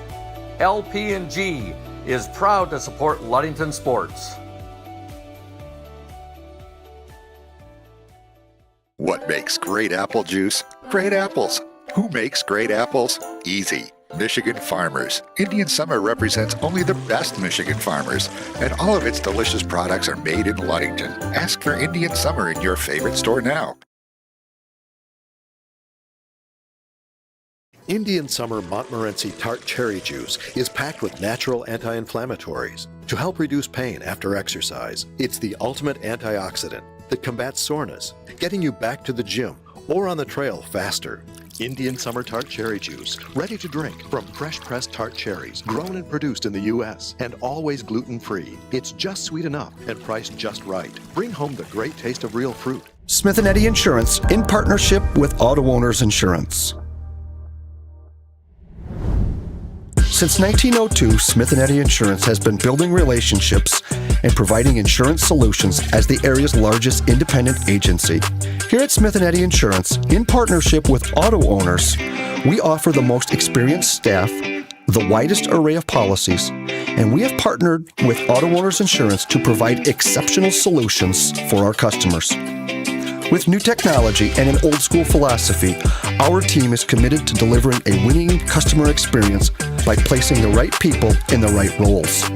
LP&G is proud to support Ludington sports. What makes great apple juice? Great apples. Who makes great apples? Easy. Michigan farmers. Indian Summer represents only the best Michigan farmers, and all of its delicious products are made in Ludington. Ask for Indian Summer in your favorite store now. Indian Summer Montmorency Tart Cherry Juice is packed with natural anti-inflammatories to help reduce pain after exercise. It's the ultimate antioxidant that combats soreness, getting you back to the gym or on the trail faster. Indian Summer Tart Cherry Juice, ready to drink from fresh pressed tart cherries, grown and produced in the U.S. and always gluten-free. It's just sweet enough and priced just right. Bring home the great taste of real fruit. Smith & Eddy Insurance in partnership with Auto Owners Insurance. Since 1902, Smith & Eddy Insurance has been building relationships and providing insurance solutions as the area's largest independent agency. Here at Smith & Eddy Insurance, in partnership with Auto Owners, we offer the most experienced staff, the widest array of policies, and we have partnered with Auto Owners Insurance to provide exceptional solutions for our customers. With new technology and an old-school philosophy, our team is committed to delivering a winning customer experience by placing the right people in the right roles.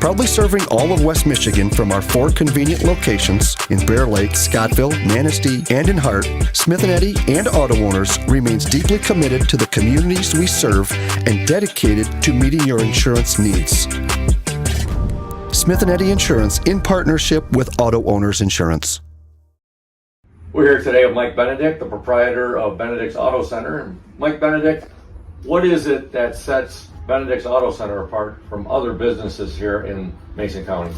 Proudly serving all of West Michigan from our 4 convenient locations in Bear Lake, Scottville, Manistee, and in Hart, Smith & Eddy and Auto Owners remains deeply committed to the communities we serve and dedicated to meeting your insurance needs. Smith & Eddy Insurance in partnership with Auto Owners Insurance. We're here today with Mike Benedict, the proprietor of Benedict's Auto Center. And Mike Benedict, what is it that sets Benedict's Auto Center apart from other businesses here in Mason County?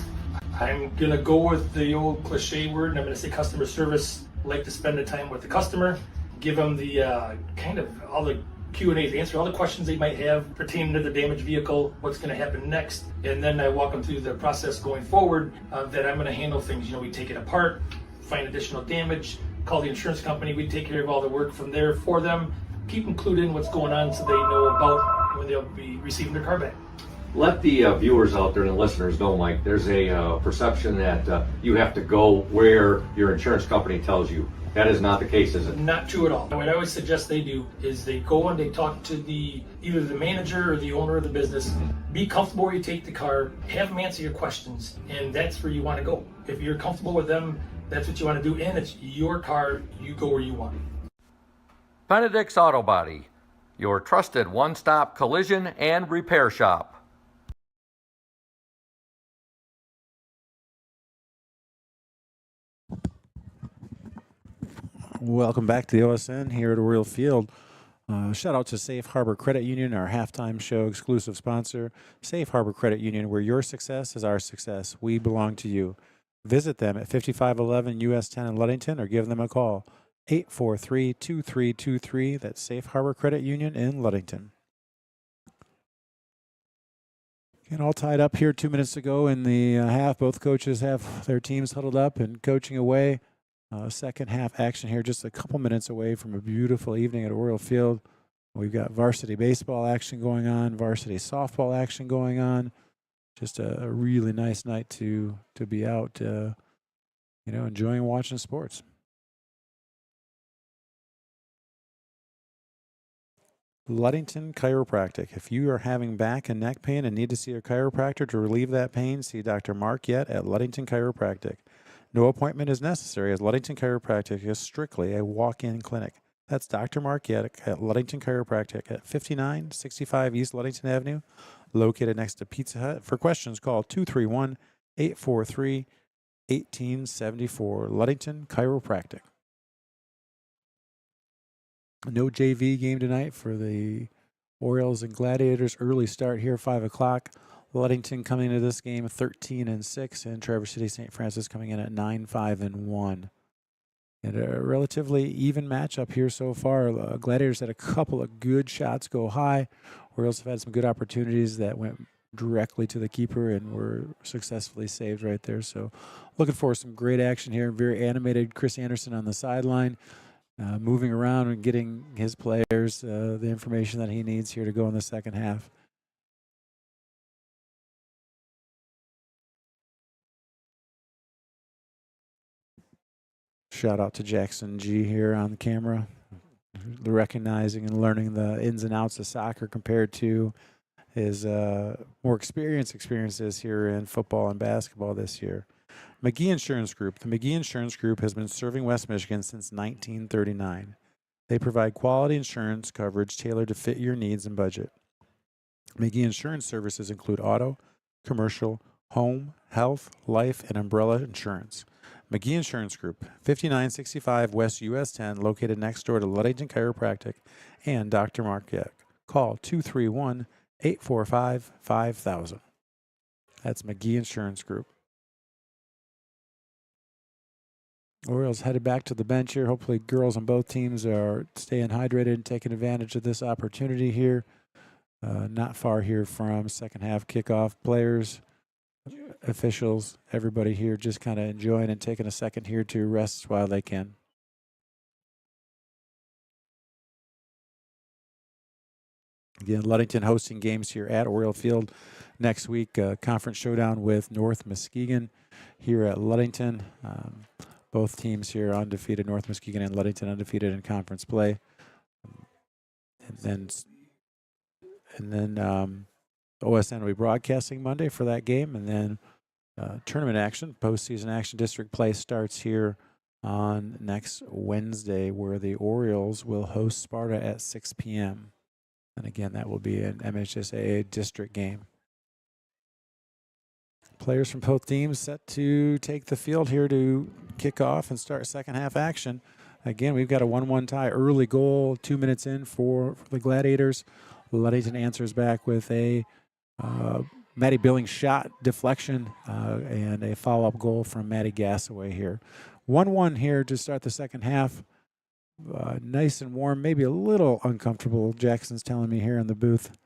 I'm going to go with the old cliche word, and I'm going to say customer service. Like to spend the time with the customer, give them the kind of all the Q&As, answer all the questions they might have pertaining to the damaged vehicle, what's going to happen next, and then I walk them through the process going forward that I'm going to handle things. You know, we take it apart, find additional damage, call the insurance company, we take care of all the work from there for them, keep them clued in what's going on so they know about when they'll be receiving their car back. Let the viewers out there and the listeners know, Mike, there's a perception that you have to go where your insurance company tells you. That is not the case, is it? Not true at all. What I always suggest they do is they go and they talk to either the manager or the owner of the business. Be comfortable where you take the car, have them answer your questions, and that's where you want to go. If you're comfortable with them, that's what you want to do, and it's your car, you go where you want. Benedict's Auto Body, your trusted one-stop collision and repair shop. Welcome back to the OSN here at Oriole Field. Shout out to Safe Harbor Credit Union, our halftime show exclusive sponsor. Safe Harbor Credit Union, where your success is our success. We belong to you. Visit them at 5511 US 10 in Ludington or give them a call. 843-2323. That's Safe Harbor Credit Union in Ludington. And all tied up here 2 minutes ago in the half. Both coaches have their teams huddled up and coaching away. Second half action here, just a couple minutes away from a beautiful evening at Oriole Field. We've got varsity baseball action going on, varsity softball action going on. Just a really nice night to be out, enjoying watching sports. Ludington Chiropractic. If you are having back and neck pain and need to see a chiropractor to relieve that pain, see Dr. Mark Yett at Ludington Chiropractic. No appointment is necessary, as Ludington Chiropractic is strictly a walk-in clinic. That's Dr. Mark Yett at Ludington Chiropractic at 5965 East Ludington Avenue, located next to Pizza Hut. For questions, call 231-843-1874. Ludington Chiropractic. No JV game tonight for the Orioles and Gladiators. Early start here, 5 o'clock. Ludington coming into this game 13-6, and Traverse City St. Francis coming in at 9-5-1. And a relatively even matchup here so far. Gladiators had a couple of good shots go high. Orioles have had some good opportunities that went directly to the keeper and were successfully saved right there. So looking for some great action here. Very animated Chris Anderson on the sideline, moving around and getting his players the information that he needs here to go in the second half. Shout out to Jackson G here on the camera, recognizing and learning the ins and outs of soccer compared to his more experiences here in football and basketball this year. McGee Insurance Group. The McGee Insurance Group has been serving West Michigan since 1939. They provide quality insurance coverage tailored to fit your needs and budget. McGee Insurance services include auto, commercial, home, health, life, and umbrella insurance. McGee Insurance Group, 5965 West US 10, located next door to Ludington Chiropractic and Dr. Mark Yett. Call 231-845-5000. That's McGee Insurance Group. Orioles headed back to the bench here. Hopefully girls on both teams are staying hydrated and taking advantage of this opportunity here. Not far here from second half kickoff. Players, officials, everybody here just kind of enjoying and taking a second here to rest while they can. Again, Ludington hosting games here at Oriole Field next week. Conference showdown with North Muskegon here at Ludington. Both teams here undefeated, North Muskegon and Ludington undefeated in conference play. And then OSN will be broadcasting Monday for that game, and then tournament action, postseason action, district play starts here on next Wednesday, where the Orioles will host Sparta at 6 p.m. And again, that will be an MHSAA district game. Players from both teams set to take the field here to kick off and start second half action. Again, we've got a 1-1 tie. Early goal, 2 minutes in for the Gladiators. Ludington answers back with a Maddie Billings shot deflection and a follow-up goal from Maddie Gassaway here. 1-1 here to start the second half. Nice and warm, maybe a little uncomfortable, Jackson's telling me here in the booth.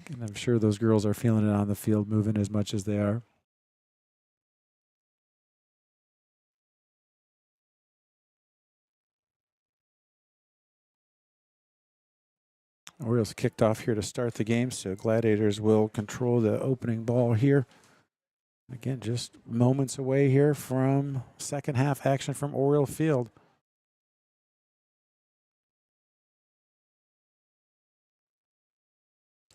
And I'm sure those girls are feeling it on the field, moving as much as they are. Orioles kicked off here to start the game, so Gladiators will control the opening ball here. Again, just moments away here from second half action from Oriole Field.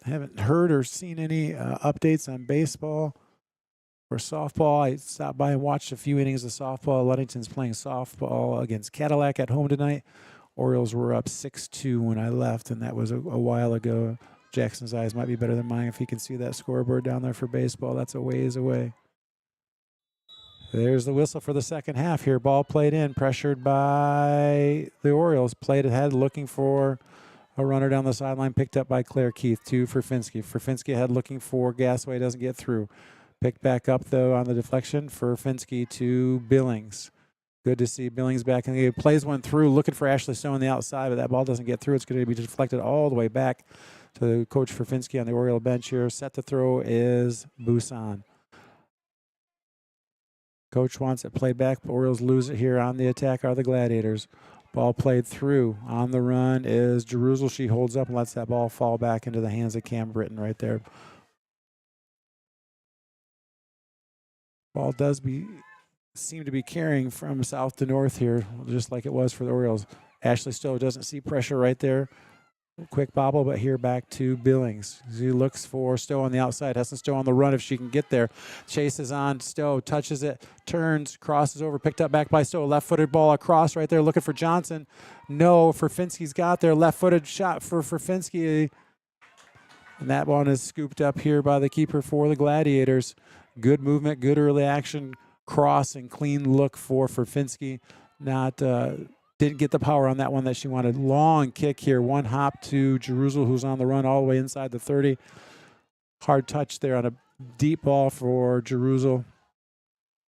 I haven't heard or seen any updates on baseball or softball. I stopped by and watched a few innings of softball. Ludington's playing softball against Cadillac at home tonight. Orioles were up 6-2 when I left, and that was a while ago. Jackson's eyes might be better than mine if he can see that scoreboard down there for baseball. That's a ways away. There's the whistle for the second half here. Ball played in, pressured by the Orioles. Played ahead, looking for a runner down the sideline, picked up by Claire Keith, 2 for Finsky. For Finsky ahead, looking for Gasway, doesn't get through. Picked back up, though, on the deflection for Finsky to Billings. Good to see Billings back in the game. Plays one through, looking for Ashley Stone on the outside, but that ball doesn't get through. It's going to be deflected all the way back to Coach Finsky on the Oriole bench here. Set to throw is Busan. Coach wants it played back. Orioles lose it here. On the attack are the Gladiators. Ball played through. On the run is Jerusalem. She holds up and lets that ball fall back into the hands of Cam Britton right there. Ball does seem to be carrying from south to north here, just like it was for the Orioles. Ashley Stowe doesn't see pressure right there. Quick bobble, but here back to Billings. He looks for Stowe on the outside. Heston Stowe on the run if she can get there. Chases on Stowe, touches it, turns, crosses over, picked up back by Stowe. Left-footed ball across right there, looking for Johnson. No, Finsky's got there. Left-footed shot for Finsky. And that one is scooped up here by the keeper for the Gladiators. Good movement, good early action, cross and clean look for Finsky. Didn't get the power on that one that she wanted. Long kick here. One hop to Jerusalem, who's on the run all the way inside the 30. Hard touch there on a deep ball for Jerusalem.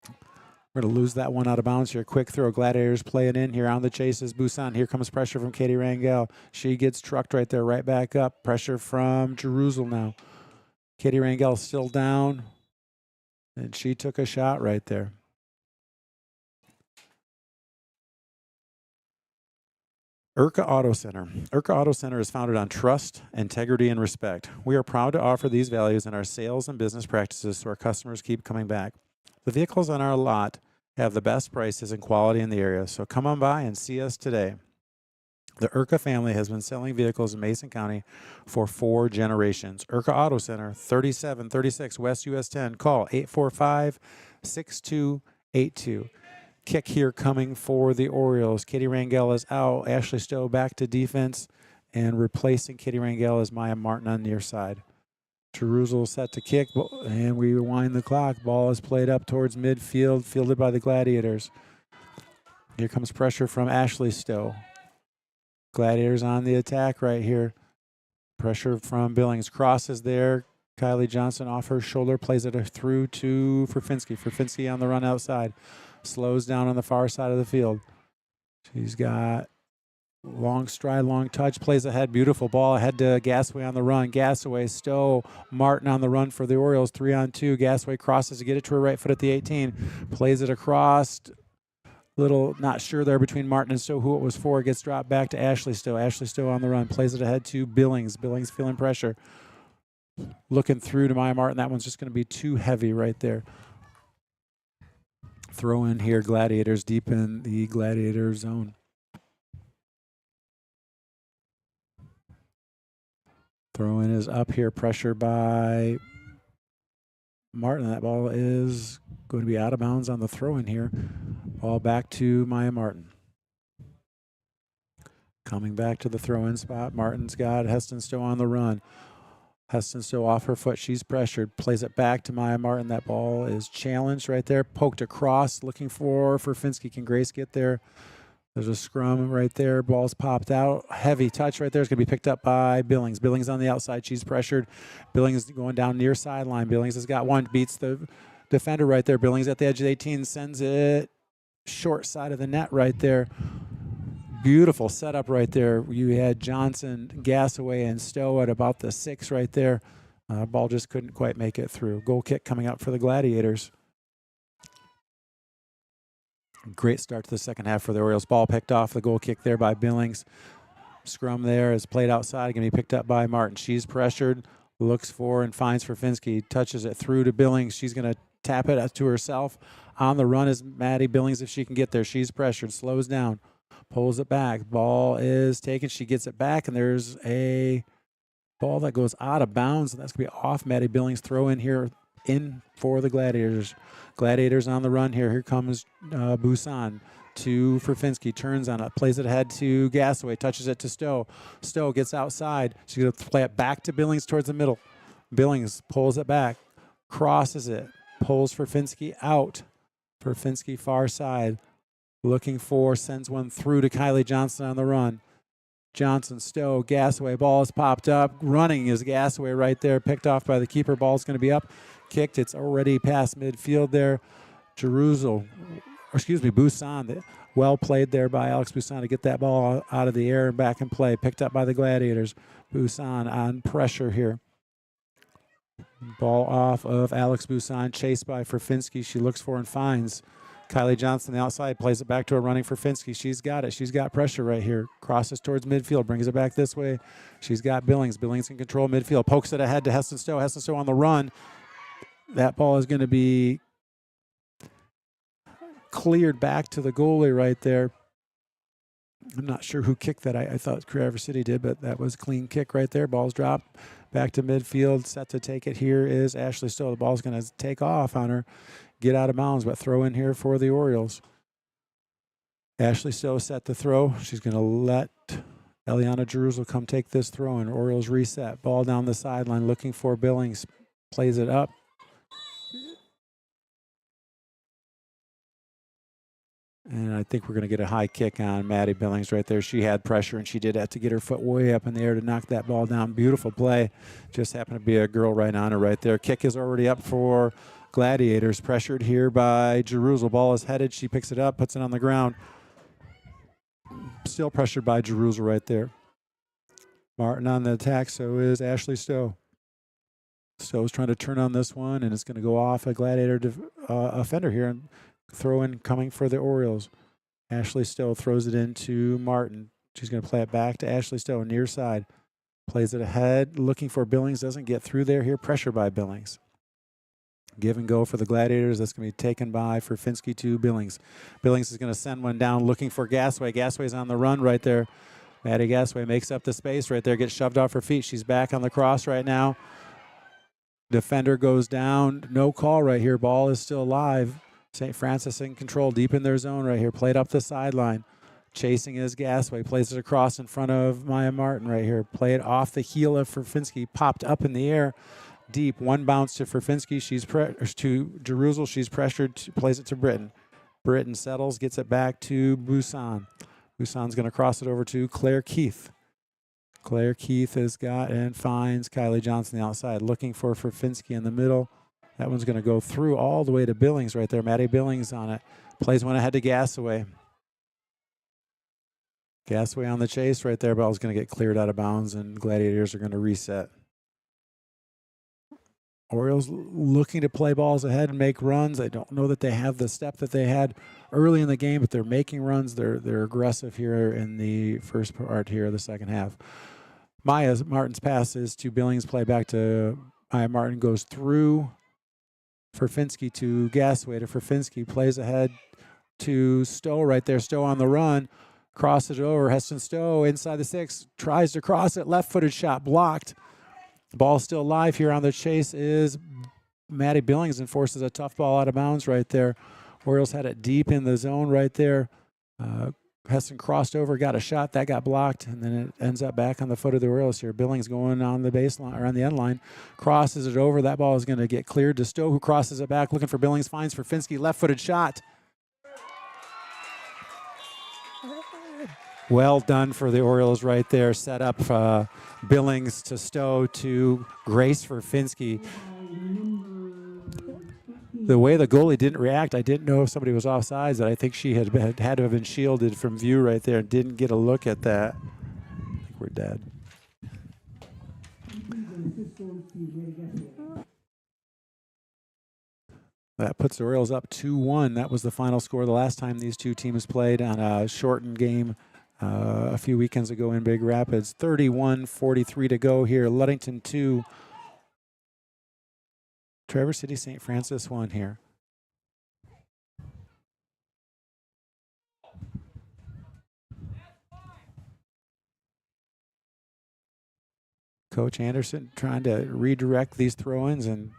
We're going to lose that one out of bounds here. Quick throw. Gladiators playing in here on the chase is Busan. Here comes pressure from Katie Rangel. She gets trucked right there, right back up. Pressure from Jerusalem now. Katie Rangel still down. And she took a shot right there. IRCA Auto Center. IRCA Auto Center is founded on trust, integrity, and respect. We are proud to offer these values in our sales and business practices so our customers keep coming back. The vehicles on our lot have the best prices and quality in the area, so come on by and see us today. The IRCA family has been selling vehicles in Mason County for 4 generations. IRCA Auto Center, 3736 West US 10. Call 845-6282. Kick here coming for the Orioles. Katie Rangel is out. Ashley Stowe back to defense, and replacing Katie Rangel is Maya Martin on the near side. Jerusalem set to kick, and we rewind the clock. Ball is played up towards midfield, fielded by the Gladiators. Here comes pressure from Ashley Stowe. Gladiators on the attack right here. Pressure from Billings. Crosses there. Kylie Johnson off her shoulder, plays it through to Finsky. Finsky on the run outside. Slows down on the far side of the field. She's got long stride, long touch, plays ahead. Beautiful ball ahead to Gasway on the run. Gasaway, Stowe, Martin on the run for the Orioles. 3-on-2. Gasway crosses to get it to her right foot at the 18. Plays it across. Little not sure there between Martin and Stowe who it was for. Gets dropped back to Ashley Stowe. Ashley Stowe on the run. Plays it ahead to Billings. Billings feeling pressure. Looking through to Maya Martin. That one's just going to be too heavy right there. Throw in here, Gladiators deep in the Gladiator zone. Throw in is up here, pressure by Martin. That ball is going to be out of bounds on the throw in here. Ball back to Maya Martin. Coming back to the throw in spot. Martin's got Heston Stowe on the run. Heston Stowe off her foot. She's pressured. Plays it back to Maya Martin. That ball is challenged right there. Poked across. Looking for Finsky. Can Grace get there? There's a scrum right there. Ball's popped out. Heavy touch right there. It's going to be picked up by Billings. Billings on the outside. She's pressured. Billings going down near sideline. Billings has got one. Beats the defender right there. Billings at the edge of the 18. Sends it short side of the net right there. Beautiful setup right there. You had Johnson, Gasaway, and Stowe at about the 6 right there. Ball just couldn't quite make it through. Goal kick coming up for the Gladiators. Great start to the second half for the Orioles. Ball picked off. The goal kick there by Billings. Scrum there is played outside. Going to be picked up by Martin. She's pressured. Looks for and finds Finsky. Touches it through to Billings. She's going to tap it to herself. On the run is Maddie Billings if she can get there. She's pressured. Slows down. Pulls it back. Ball is taken. She gets it back, and there's a ball that goes out of bounds, and that's going to be off Maddie Billings. Throw in here in for the Gladiators. Gladiators on the run here. Here comes Busan to Finsky. Turns on it. Plays it ahead to Gasaway. Touches it to Stowe. Stowe gets outside. She's going to play it back to Billings towards the middle. Billings pulls it back. Crosses it. Pulls Finsky out. Perfinski far side. Looking for, sends one through to Kylie Johnson on the run. Johnson, Stowe, Gasaway, ball is popped up. Running is Gasaway right there, picked off by the keeper. Ball's going to be up, kicked. It's already past midfield there. Busan. Well played there by Alex Busan to get that ball out of the air and back in play. Picked up by the Gladiators. Busan on pressure here. Ball off of Alex Busan, chased by Ferfinski. She looks for and finds Kylie Johnson on the outside, plays it back to her running for Finsky. She's got it. She's got pressure right here. Crosses towards midfield, brings it back this way. She's got Billings. Billings can control midfield. Pokes it ahead to Heston Stowe. Heston Stowe on the run. That ball is going to be cleared back to the goalie right there. I'm not sure who kicked that. I thought Traverse City did, but that was a clean kick right there. Ball's dropped back to midfield. Set to take it here is Ashley Stowe. The ball's going to take off on her. Get out of bounds, but throw in here for the Orioles. Ashley Stowe set to throw. She's going to let Eliana Jerusalem come take this throw, and Orioles reset. Ball down the sideline, looking for Billings. Plays it up. And I think we're going to get a high kick on Maddie Billings right there. She had pressure, and she did have to get her foot way up in the air to knock that ball down. Beautiful play. Just happened to be a girl right on her right there. Kick is already up for Gladiators. Pressured here by Jerusalem. Ball is headed. She picks it up, puts it on the ground. Still pressured by Jerusalem right there. Martin on the attack, so is Ashley Stowe. Stowe's trying to turn on this one, and it's going to go off a Gladiator offender here. And throw in coming for the Orioles. Ashley Stowe throws it into Martin. She's going to play it back to Ashley Stowe, near side. Plays it ahead, looking for Billings. Doesn't get through there here. Pressure by Billings. Give and go for the Gladiators. That's going to be taken by Ferfinski to Billings. Billings is going to send one down, looking for Gasway. Gasway's on the run right there. Maddie Gasway makes up the space right there, gets shoved off her feet. She's back on the cross right now. Defender goes down. No call right here. Ball is still alive. St. Francis in control, deep in their zone right here. Played up the sideline. Chasing is Gasway. Plays it across in front of Maya Martin right here. Play it off the heel of Ferfinski. Popped up in the air. Deep. One bounce to Ferfinski. She's to Jerusalem. She's pressured. Plays it to Britton. Britton settles. Gets it back to Busan. Busan's going to cross it over to Claire Keith. Claire Keith has got and finds Kylie Johnson the outside. Looking for Ferfinski in the middle. That one's going to go through all the way to Billings right there. Maddie Billings on it. Plays one ahead to Gasaway. Gasaway on the chase right there. Ball's going to get cleared out of bounds, and Gladiators are going to reset. Orioles looking to play balls ahead and make runs. I don't know that they have the step that they had early in the game, but they're making runs. They're aggressive here in the first part here of the second half. Maya Martin's pass is to Billings. Play back to Maya Martin. Goes through Ferfinski to Gasway to Ferfinski. Plays ahead to Stowe right there. Stowe on the run. Crosses it over. Heston Stowe inside the 6. Tries to cross it. Left-footed shot blocked. Ball still live here on the chase is Maddie Billings and forces a tough ball out of bounds right there. Orioles had it deep in the zone right there. Heston crossed over, got a shot. That got blocked, and then it ends up back on the foot of the Orioles here. Billings going on the baseline or on the end line. Crosses it over. That ball is going to get cleared to Stowe, who crosses it back, looking for Billings. Finds Ferfinski. Left-footed shot. Well done for the Orioles right there. Set up Billings to Stowe to Grace Ferfinski. The way the goalie didn't react, I didn't know if somebody was offsides. I think she had to have been shielded from view right there and didn't get a look at that. I think we're dead. That puts the Orioles up 2-1. That was the final score the last time these two teams played on a shortened game a few weekends ago in Big Rapids. 31-43 to go here. Ludington 2. Traverse City St. Francis 1 here. Coach Anderson trying to redirect these throw-ins and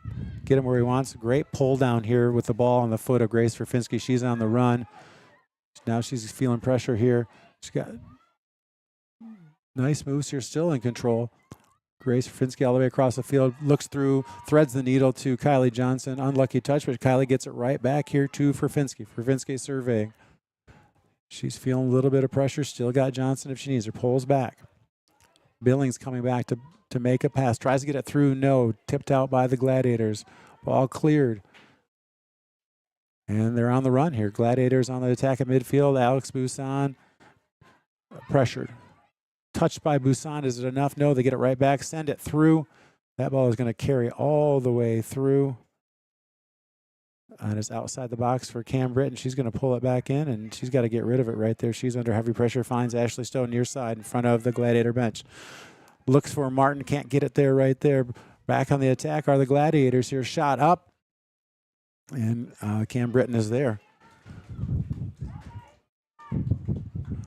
get him where he wants. Great pull down here with the ball on the foot of Grace Ferfinski. She's on the run. Now she's feeling pressure here. She's got nice moves here, still in control. Grace Finsky all the way across the field, looks through, threads the needle to Kylie Johnson. Unlucky touch, but Kylie gets it right back here to Furfinski. Furfinski surveying. She's feeling a little bit of pressure. Still got Johnson if she needs her. Pulls back. Billings coming back to make a pass. Tries to get it through. No. Tipped out by the Gladiators. Ball cleared. And they're on the run here. Gladiators on the attack at midfield. Alex Busan pressured. Touched by Busan. Is it enough? No, they get it right back. Send it through. That ball is going to carry all the way through. And it's outside the box for Cam Britton. She's going to pull it back in, and she's got to get rid of it right there. She's under heavy pressure. Finds Ashley Stowe near side in front of the Gladiator bench. Looks for Martin. Can't get it there right there. Back on the attack are the Gladiators here. Shot up. And Cam Britton is there.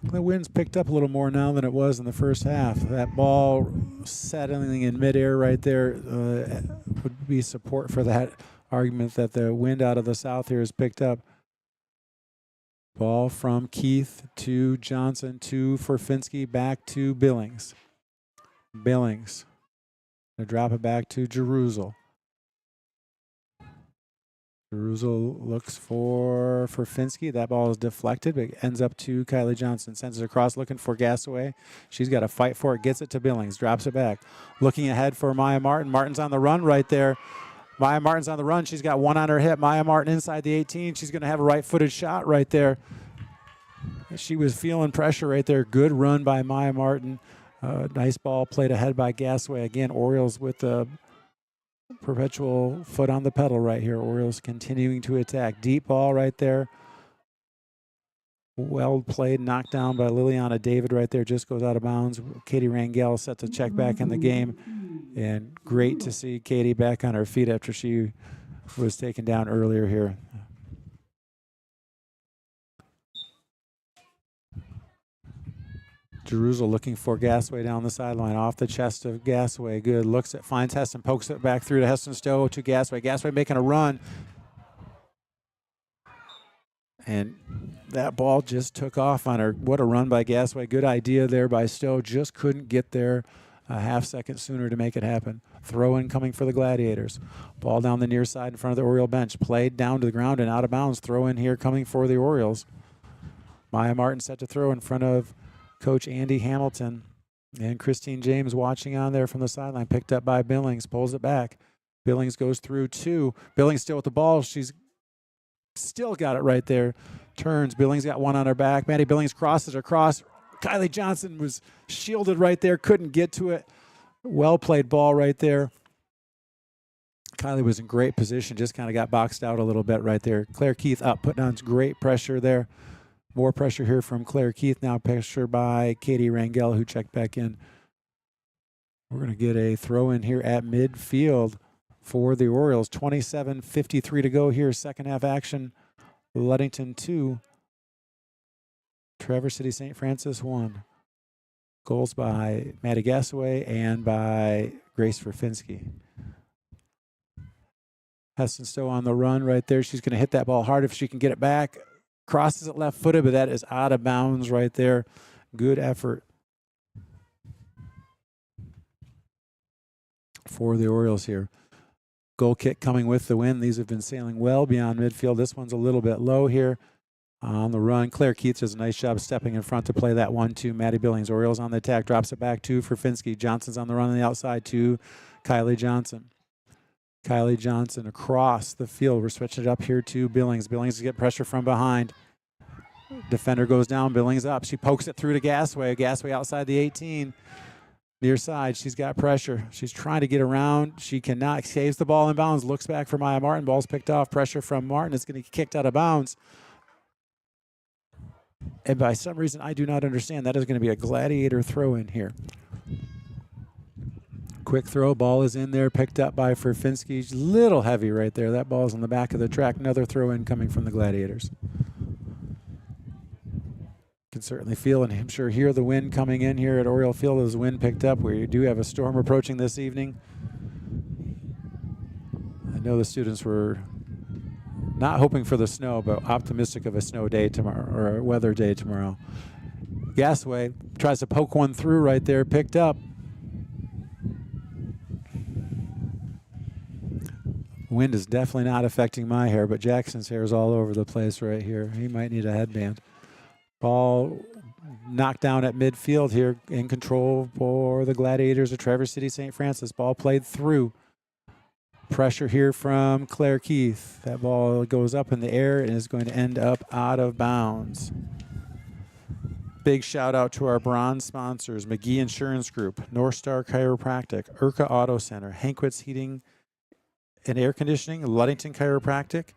The wind's picked up a little more now than it was in the first half. That ball settling in midair right there would be support for that argument that the wind out of the south here is picked up. Ball from Keith to Johnson to Furfinski, back to Billings. Billings. They drop it back to Jerusalem. Jerusalem looks for Furfinski. That ball is deflected, but ends up to Kylie Johnson. Sends it across, looking for Gasaway. She's got to fight for it. Gets it to Billings. Drops it back. Looking ahead for Maya Martin. Martin's on the run right there. Maya Martin's on the run. She's got one on her hip. Maya Martin inside the 18. She's going to have a right-footed shot right there. She was feeling pressure right there. Good run by Maya Martin. Nice ball played ahead by Gasaway. Again, Orioles with the perpetual foot on the pedal right here. Orioles continuing to attack. Deep ball right there. Well played, knocked down by Liliana David right there. Just goes out of bounds. Katie Rangel set to check back in the game. And great to see Katie back on her feet after she was taken down earlier here. Jerusalem looking for Gasaway down the sideline. Off the chest of Gasaway. Good. Looks at, finds Heston, pokes it back through to Heston Stowe to Gasaway. Gasaway making a run. And that ball just took off on her. What a run by Gasaway. Good idea there by Stowe. Just couldn't get there a half second sooner to make it happen. Throw in coming for the Gladiators. Ball down the near side in front of the Oriole bench. Played down to the ground and out of bounds. Throw in here coming for the Orioles. Maya Martin set to throw in front of Coach Andy Hamilton. And Christine James watching on there from the sideline. Picked up by Billings. Pulls it back. Billings goes through two. Billings still with the ball. She's still got it right there. Turns. Billings got one on her back. Maddie Billings crosses across. Kylie Johnson was shielded right there. Couldn't get to it. Well played ball right there. Kylie was in great position. Just kind of got boxed out a little bit right there. Claire Keith up. Putting on great pressure there. More pressure here from Claire Keith. Now pressure by Katie Rangel, who checked back in. We're going to get a throw in here at midfield for the Orioles. 27:53 to go here. Second half action. Ludington 2. Traverse City St. Francis 1. Goals by Maddie Gasaway and by Grace Furfinski. Heston Stowe on the run right there. She's going to hit that ball hard if she can get it back. Crosses it left-footed, but that is out of bounds right there. Good effort for the Orioles here. Goal kick coming with the win. These have been sailing well beyond midfield. This one's a little bit low here. On the run, Claire Keith does a nice job stepping in front to play that 1-2. Maddie Billings. Orioles on the attack. Drops it back to Furfinski. Johnson's on the run on the outside to Kylie Johnson. Kylie Johnson across the field. We're switching it up here to Billings. Billings to get pressure from behind. Defender goes down. Billings up. She pokes it through to Gasaway. Gasaway outside the 18. Near side. She's got pressure. She's trying to get around. She cannot. Saves the ball in bounds. Looks back for Maya Martin. Ball's picked off. Pressure from Martin. It's going to get kicked out of bounds. And by some reason, I do not understand. That is going to be a Gladiator throw in here. Quick throw. Ball is in there. Picked up by Furfinski. Little heavy right there. That ball's on the back of the track. Another throw in coming from the Gladiators. Can certainly feel and I'm sure hear the wind coming in here at Oriole Field as the wind picked up. We do have a storm approaching this evening. I know the students were not hoping for the snow, but optimistic of a snow day tomorrow or a weather day tomorrow. Gasaway tries to poke one through right there. Picked up Wind is definitely not affecting my hair, but Jackson's hair is all over the place right here. He might need a headband. Ball knocked down at midfield here, in control for the Gladiators of Traverse City St. Francis. Ball played through. Pressure here from Claire Keith. That ball goes up in the air and is going to end up out of bounds. Big shout out to our bronze sponsors, McGee Insurance Group, North Star Chiropractic, Urca Auto Center, Hankwitz Heating and Air Conditioning, Ludington Chiropractic,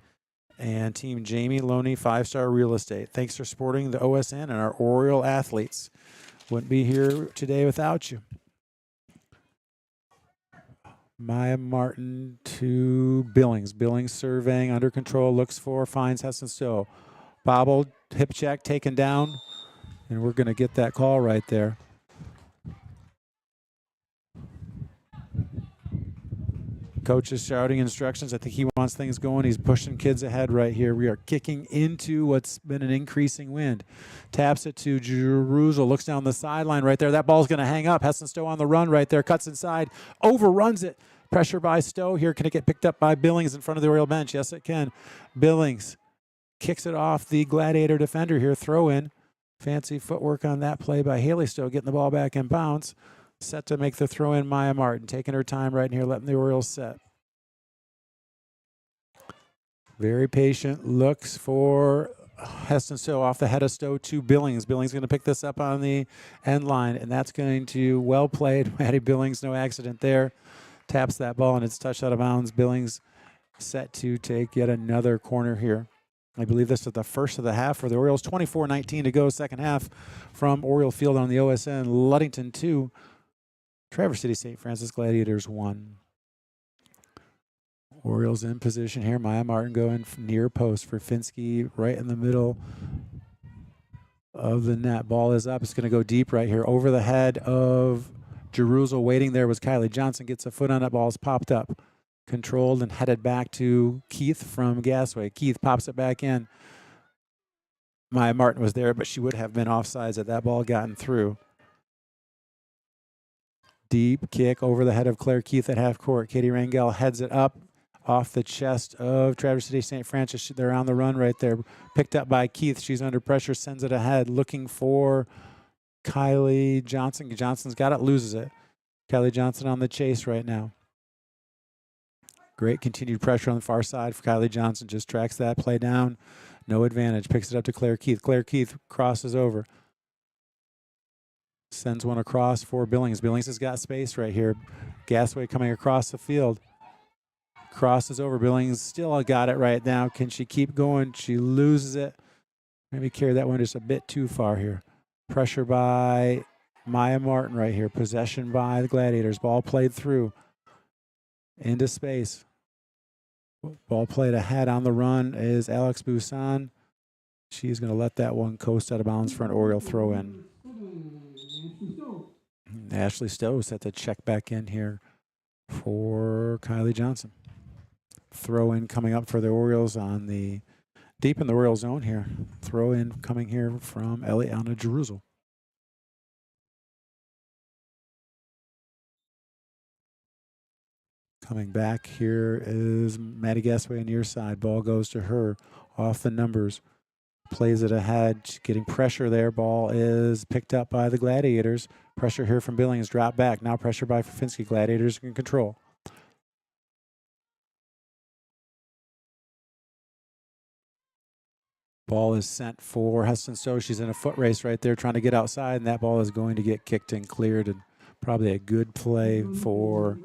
and Team Jamie Loney 5-Star Real Estate. Thanks for supporting the OSN and our Oriole athletes. Wouldn't be here today without you. Maya Martin to Billings. Billings surveying, under control, looks for, finds Heston Stowe. Bobbled, hip check, taken down, and we're going to get that call right there. Coach is shouting instructions. I think he wants things going. He's pushing kids ahead right here. We are kicking into what's been an increasing wind. Taps it to Jerusalem. Looks down the sideline right there. That ball's going to hang up. Heston Stowe on the run right there. Cuts inside. Overruns it. Pressure by Stowe here. Can it get picked up by Billings in front of the Oriole bench? Yes, it can. Billings kicks it off the Gladiator defender here. Throw in. Fancy footwork on that play by Haley Stowe, getting the ball back in bounds. Set to make the throw in, Maya Martin. Taking her time right in here, letting the Orioles set. Very patient. Looks for Heston Stowe off the head of Stowe to Billings. Billings going to pick this up on the end line, and that's going to, well played, Maddie Billings. No accident there. Taps that ball, and it's touched out of bounds. Billings set to take yet another corner here. I believe this is the first of the half for the Orioles. 24-19 to go, second half from Oriole Field on the OSN. Ludington 2. Traverse City St. Francis Gladiators 1. Orioles in position here. Maya Martin going near post for Finsky right in the middle of the net. Ball is up. It's going to go deep right here over the head of Jerusalem. Waiting there was Kylie Johnson. Gets a foot on it. Ball's popped up. Controlled and headed back to Keith from Gasway. Keith pops it back in. Maya Martin was there, but she would have been offsides had that ball gotten through. Deep kick over the head of Claire Keith at half court. Katie Rangel heads it up off the chest of Traverse City St. Francis. They're on the run right there. Picked up by Keith. She's under pressure, sends it ahead, looking for Kylie Johnson. Johnson's got it, loses it. Kylie Johnson on the chase right now. Great continued pressure on the far side for Kylie Johnson. Just tracks that play down. No advantage. Picks it up to Claire Keith. Claire Keith crosses over. Sends one across for Billings. Billings has got space right here. Gasway coming across the field. Crosses over. Billings still got it right now. Can she keep going? She loses it. Maybe carry that one just a bit too far here. Pressure by Maya Martin right here. Possession by the Gladiators. Ball played through. Into space. Ball played ahead on the run is Alex Busan. She's going to let that one coast out of bounds for an Oriole throw in. Ashley Stowe set to check back in here for Kylie Johnson. Throw in coming up for the Orioles on the deep in the Oriole zone here. Throw in coming here from Eliana Jerusalem. Coming back here is Maddie Gasway near side. Ball goes to her off the numbers. Plays it ahead. Getting pressure there. Ball is picked up by the Gladiators. Pressure here from Billings. Drop back. Now pressure by Fafinski. Gladiators in control. Ball is sent for Heston Stowe. She's in a foot race right there trying to get outside, and that ball is going to get kicked and cleared. And probably a good play for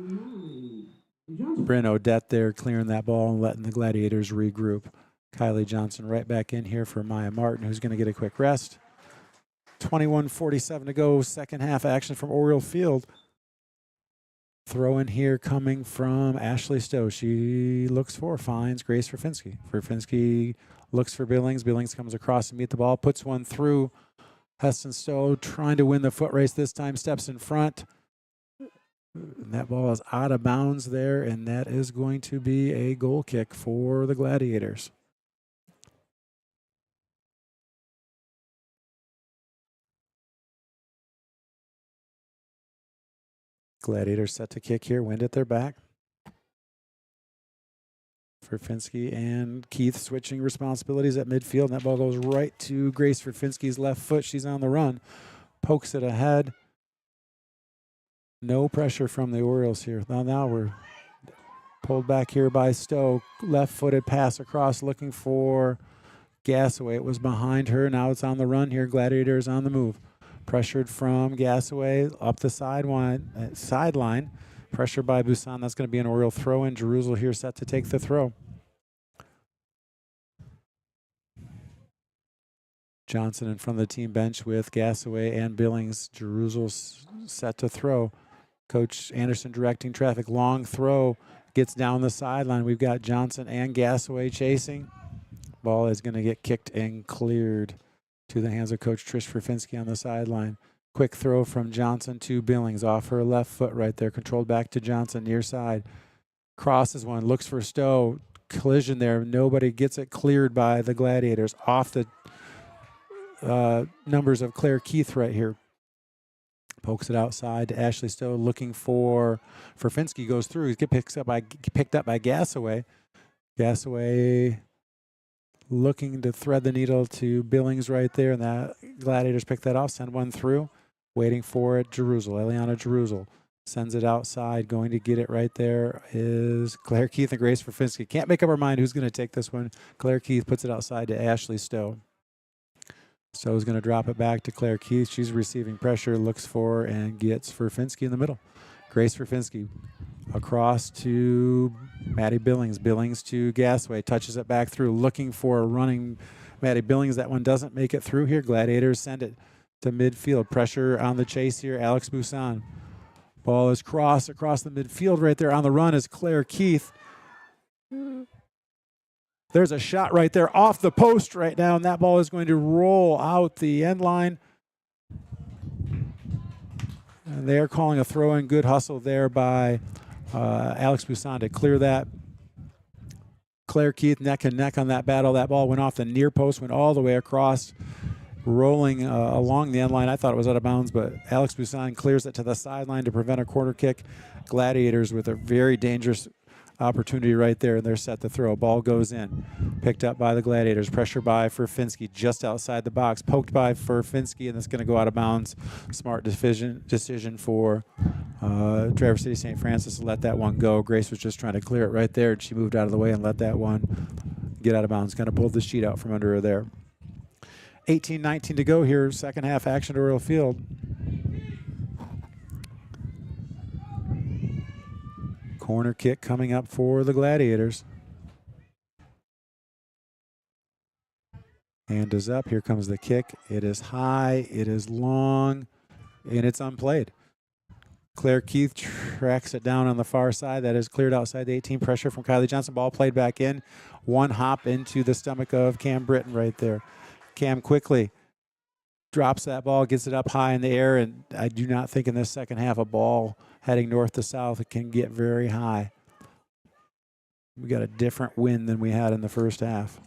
Bryn Odette there, clearing that ball and letting the Gladiators regroup. Kylie Johnson right back in here for Maya Martin, who's going to get a quick rest. 21:47 to go, second half action from Oriole Field. Throw in here coming from Ashley Stowe. She looks for, finds Grace Verfinski. Verfinski looks for Billings. Billings comes across to meet the ball, puts one through. Heston Stowe trying to win the foot race this time, steps in front. And that ball is out of bounds there, and that is going to be a goal kick for the Gladiators. Gladiators set to kick here, wind at their back. Verfinski and Keith switching responsibilities at midfield. And that ball goes right to Grace Verfinski's left foot. She's on the run. Pokes it ahead. No pressure from the Orioles here. Now we're pulled back here by Stowe. Left-footed pass across looking for Gasaway. It was behind her. Now it's on the run here. Gladiators on the move. Pressured from Gasaway up the sideline. Pressure by Busan. That's going to be an Oriole throw-in. Jerusalem here set to take the throw. Johnson in front of the team bench with Gasaway and Billings. Jerusalem set to throw. Coach Anderson directing traffic. Long throw. Gets down the sideline. We've got Johnson and Gasaway chasing. Ball is going to get kicked and cleared to the hands of Coach Trish Verfinski on the sideline. Quick throw from Johnson to Billings off her left foot right there. Controlled back to Johnson near side. Crosses one. Looks for Stowe. Collision there. Nobody gets it cleared by the Gladiators. Off the numbers of Claire Keith right here. Pokes it outside to Ashley Stowe looking for Verfinski. Goes through. He gets picked up by Gasaway. Gasaway looking to thread the needle to Billings right there. And that Gladiators pick that off. Send one through. Waiting for it. Jerusalem. Eliana Jerusalem sends it outside. Going to get it right there is Claire Keith and Grace Verfinski. Can't make up her mind who's going to take this one. Claire Keith puts it outside to Ashley Stowe. Stowe's going to drop it back to Claire Keith. She's receiving pressure, looks for and gets Verfinski in the middle. Grace Verfinski across to Maddie Billings. Billings to Gasaway. Touches it back through, looking for a running Maddie Billings. That one doesn't make it through here. Gladiators send it to midfield. Pressure on the chase here. Alex Busan. Ball is crossed across the midfield right there. On the run is Claire Keith. There's a shot right there off the post right now, and that ball is going to roll out the end line. And they are calling a throw-in. Good hustle there by Alex Busan to clear that. Claire Keith neck and neck on that battle. That ball went off the near post, went all the way across, rolling along the end line. I thought it was out of bounds, but Alex Busan clears it to the sideline to prevent a corner kick. Gladiators with a very dangerous opportunity right there, and they're set to throw. Ball goes in. Picked up by the Gladiators. Pressure by Verfinski just outside the box. Poked by Verfinski, and that's going to go out of bounds. Smart decision for Traverse City St. Francis to let that one go. Grace was just trying to clear it right there, and she moved out of the way and let that one get out of bounds. Kind of pulled the sheet out from under her there. 18-19 to go here. Second half action at Oriole Field. Corner kick coming up for the Gladiators. Hand is up. Here comes the kick. It is high. It is long. And it's unplayed. Claire Keith tracks it down on the far side. That is cleared outside the 18. Pressure from Kylie Johnson. Ball played back in. One hop into the stomach of Cam Britton right there. Cam quickly drops that ball, gets it up high in the air, and I do not think in this second half a ball heading north to south it can get very high. We got a different wind than we had in the first half.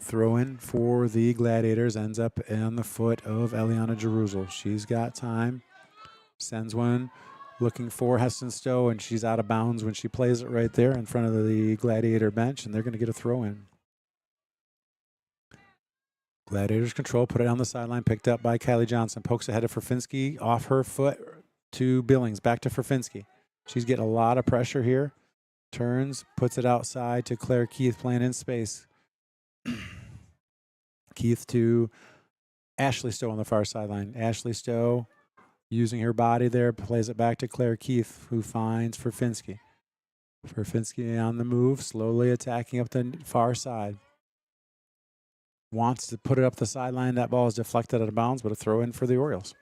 Throw in for the Gladiators ends up on the foot of Eliana Jerusalem. She's got time, sends one looking for Heston Stowe, and she's out of bounds when she plays it right there in front of the Gladiator bench, and they're going to get a throw in. Gladiators control, put it on the sideline, picked up by Kylie Johnson. Pokes ahead of Verfinski, off her foot to Billings, back to Verfinski. She's getting a lot of pressure here. Turns, puts it outside to Claire Keith playing in space. Keith to Ashley Stowe on the far sideline. Ashley Stowe using her body there, plays it back to Claire Keith, who finds Verfinski. Verfinski on the move, slowly attacking up the far side. Wants to put it up the sideline. That ball is deflected out of bounds, but a throw in for the Orioles.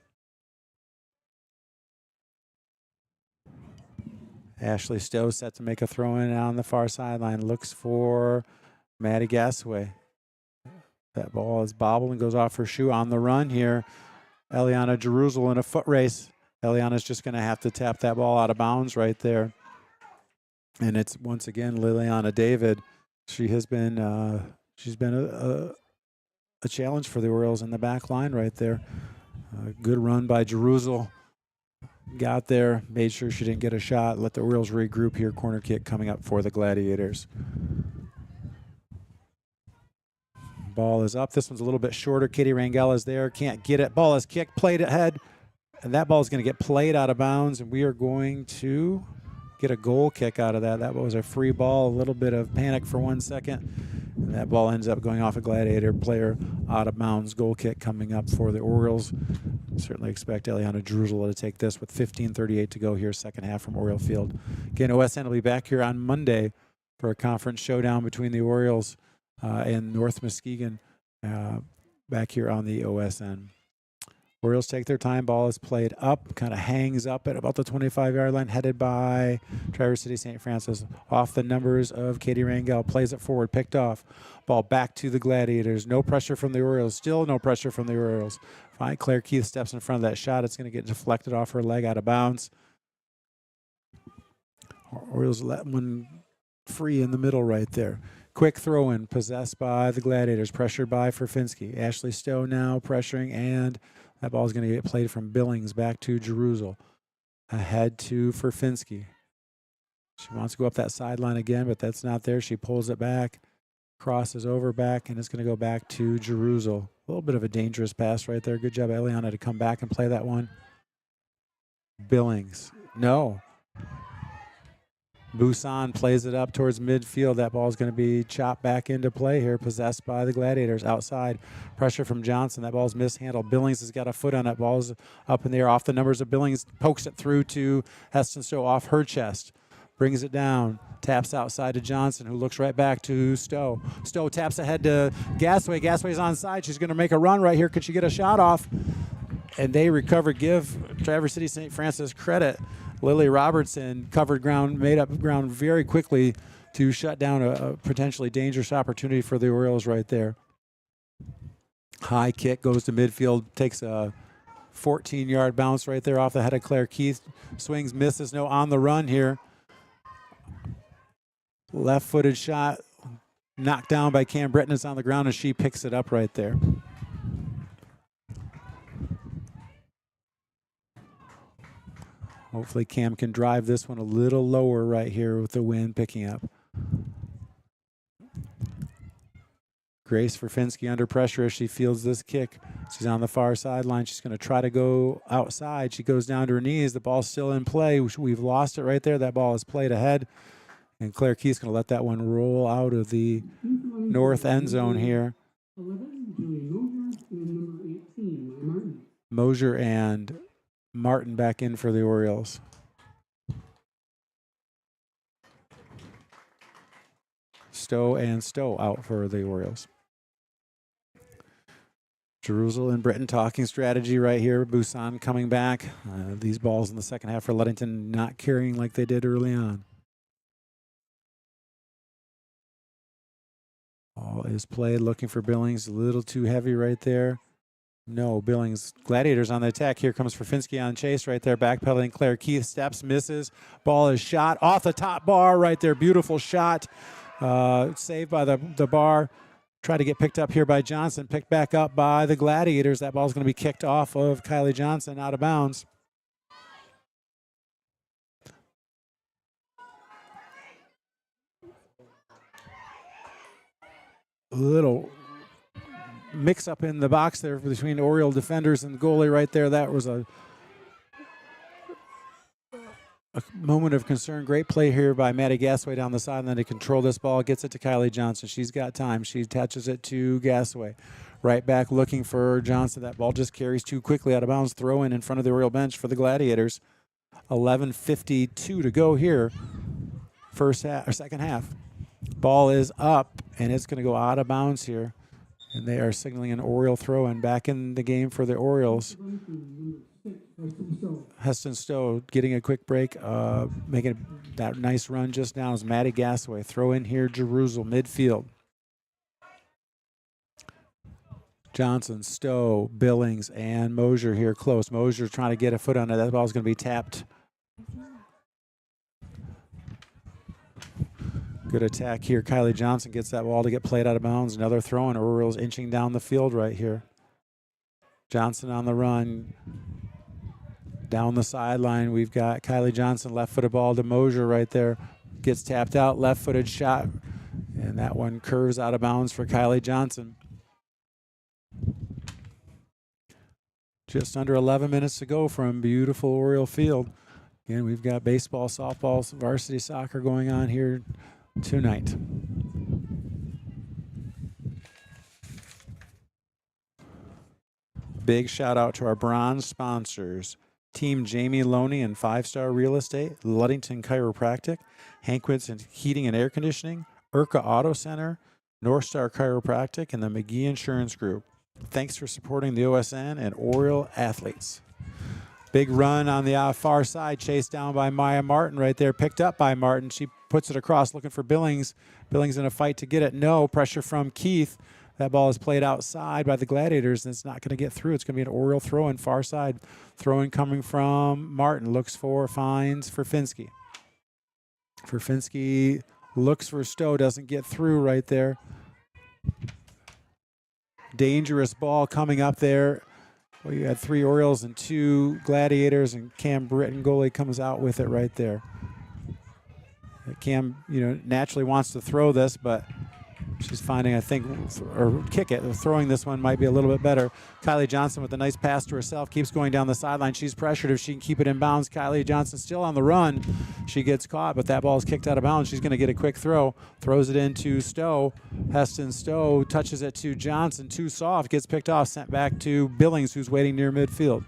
Ashley Stowe set to make a throw in on the far sideline. Looks for Maddie Gasaway. That ball is bobbled and goes off her shoe on the run here. Eliana Jerusalem in a foot race. Eliana's just going to have to tap that ball out of bounds right there. And it's once again Liliana David. She has been she's been a challenge for the Orioles in the back line right there. Good run by Jerusalem. got there, made sure she didn't get a shot. Let the Orioles regroup here. Corner kick coming up for the Gladiators. Ball is up. This one's a little bit shorter. Katie Rangel is there. Can't get it. Ball is kicked, played ahead. And that ball is going to get played out of bounds. And we are going to get a goal kick out of that. That was a free ball. A little bit of panic for 1 second. And that ball ends up going off a Gladiator player out of bounds. Goal kick coming up for the Orioles. Certainly expect Eliana Jerusalem to take this with 15:38 to go here, second half from Oriole Field. Again, OSN will be back here on Monday for a conference showdown between the Orioles and North Muskegon back here on the OSN. Orioles take their time. Ball is played up, kind of hangs up at about the 25-yard line, headed by Traverse City St. Francis. Off the numbers of Katie Rangel, plays it forward, picked off. Ball back to the Gladiators. No pressure from the Orioles. Still no pressure from the Orioles. Fine. Claire Keith steps in front of that shot. It's going to get deflected off her leg out of bounds. Orioles let one free in the middle right there. Quick throw in, possessed by the Gladiators, pressured by Furfinski. Ashley Stowe now pressuring, and that ball is going to get played from Billings back to Jerusalem. Ahead to Furfinski. She wants to go up that sideline again, but that's not there. She pulls it back, crosses over back, and it's going to go back to Jerusalem. A little bit of a dangerous pass right there. Good job, Eliana, to come back and play that one. Billings. No. Busan plays it up towards midfield. That ball is going to be chopped back into play here, possessed by the Gladiators. Outside, pressure from Johnson. That ball's mishandled. Billings has got a foot on it. Ball's up in the air, off the numbers of Billings. Pokes it through to Heston Stowe off her chest. Brings it down. Taps outside to Johnson, who looks right back to Stowe. Stowe taps ahead to Gasway. Gasway's onside. She's going to make a run right here. Could she get a shot off? And they recover. Give Traverse City St. Francis credit. Lily Robertson covered ground, made up ground very quickly to shut down a potentially dangerous opportunity for the Orioles right there. High kick goes to midfield, takes a 14-yard bounce right there off the head of Claire Keith. Swings, misses, no on the run here. Left-footed shot, knocked down by Cam Britton. Is on the ground, and she picks it up right there. Hopefully Cam can drive this one a little lower right here with the wind picking up. Grace Furfinski under pressure as she fields this kick. She's on the far sideline. She's going to try to go outside. She goes down to her knees. The ball's still in play. We've lost it right there. That ball is played ahead. And Claire Keith's going to let that one roll out of the north end zone here. 11, Julie Mosier, and number 18, Martin. Mosier and Martin back in for the Orioles. Stowe and Stowe out for the Orioles. Jerusalem and Britton talking strategy right here. Busan coming back. These balls in the second half for Ludington not carrying like they did early on. Ball is played, looking for Billings. A little too heavy right there. No, Billings. Gladiators on the attack. Here comes Furfinski on chase right there. Backpedaling. Claire Keith steps, misses. Ball is shot off the top bar right there. Beautiful shot. Saved by the bar. Try to get picked up here by Johnson. Picked back up by the Gladiators. That ball is going to be kicked off of Kylie Johnson out of bounds. A little mix up in the box there between Oriole defenders and the goalie right there. That was a moment of concern. Great play here by Maddie Gasway down the sideline to control this ball. Gets it to Kylie Johnson. She's got time. She attaches it to Gasway. Right back looking for Johnson. That ball just carries too quickly out of bounds. Throw in front of the Oriole bench for the Gladiators. 11:52 to go here. Second half. Ball is up, and it's going to go out of bounds here. And they are signaling an Oriole throw-in. Back in the game for the Orioles. Heston Stowe getting a quick break, making that nice run just now is Maddie Gasway. Throw in here, Jerusalem, midfield. Johnson, Stowe, Billings, and Mosier here close. Mosier trying to get a foot on it. That ball's going to be tapped. Good attack here. Kylie Johnson gets that ball to get played out of bounds. Another throw, and Orioles inching down the field right here. Johnson on the run. Down the sideline, we've got Kylie Johnson, left-footed ball to Mosier right there. Gets tapped out, left-footed shot. And that one curves out of bounds for Kylie Johnson. Just under 11 minutes to go from beautiful Oriole Field. Again, we've got baseball, softball, varsity soccer going on here tonight. Big shout out to our bronze sponsors, Team Jamie Loney and 5-Star Real Estate, Ludington Chiropractic, Hankwitz and Heating and Air Conditioning, Urca Auto Center, North Star Chiropractic, and the McGee Insurance Group. Thanks for supporting the OSN and Oriole athletes. Big run on the far side, chased down by Maya Martin right there, picked up by Martin. She puts it across looking for Billings. Billings in a fight to get it. No, pressure from Keith. That ball is played outside by the Gladiators, and it's not going to get through. It's going to be an Oriole throw-in, far side. Throw-in coming from Martin. Looks for, finds Furfinski. Furfinski looks for Stowe, doesn't get through right there. Dangerous ball coming up there. Well, you had 3 Orioles and 2 Gladiators, and Cam Britton, goalie, comes out with it right there. Cam, naturally wants to throw this, but she's finding, I think, or kick it. Throwing this one might be a little bit better. Kylie Johnson with a nice pass to herself, keeps going down the sideline. She's pressured if she can keep it in bounds. Kylie Johnson still on the run. She gets caught, but that ball is kicked out of bounds. She's going to get a quick throw. Throws it into Stowe. Heston Stowe touches it to Johnson. Too soft. Gets picked off. Sent back to Billings, who's waiting near midfield.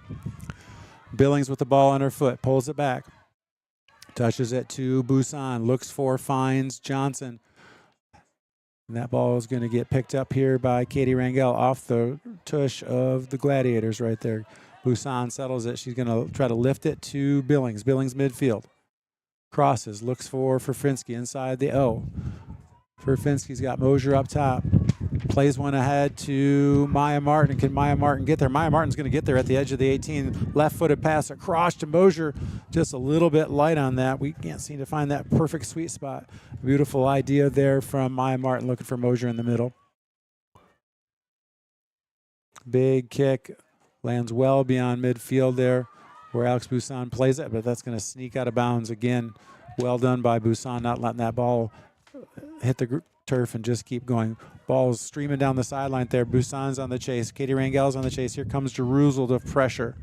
Billings with the ball on her foot. Pulls it back. Touches it to Busan. Looks for, finds Johnson. And that ball is going to get picked up here by Katie Rangel off the tush of the Gladiators right there. Busan settles it. She's going to try to lift it to Billings. Billings midfield. Crosses. Looks for Furfinski inside the O. Furfinski's got Mosier up top. Plays one ahead to Maya Martin. Can Maya Martin get there? Maya Martin's going to get there at the edge of the 18. Left-footed pass across to Mosier. Just a little bit light on that. We can't seem to find that perfect sweet spot. Beautiful idea there from Maya Martin, looking for Mosier in the middle. Big kick. Lands well beyond midfield there where Alex Busan plays it, but that's going to sneak out of bounds again. Well done by Busan, not letting that ball hit the turf and just keep going. Ball's streaming down the sideline there. Busan's on the chase. Katie Rangel's on the chase. Here comes Jeruzel to pressure.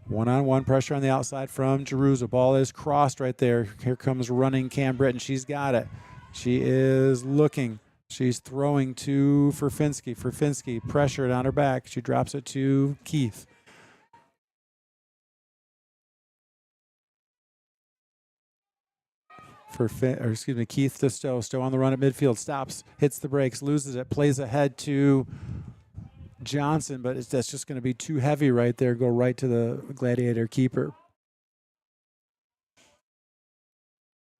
One-on-one pressure on the outside from Jeruzel. Ball is crossed right there. Here comes running Cam Britton. She's got it. She is looking. She's throwing to Furfinski. Furfinski pressured on her back. She drops it to Keith. Keith to Stowe. Stowe on the run at midfield. Stops, hits the brakes, loses it, plays ahead to Johnson, but that's just going to be too heavy right there. Go right to the Gladiator keeper.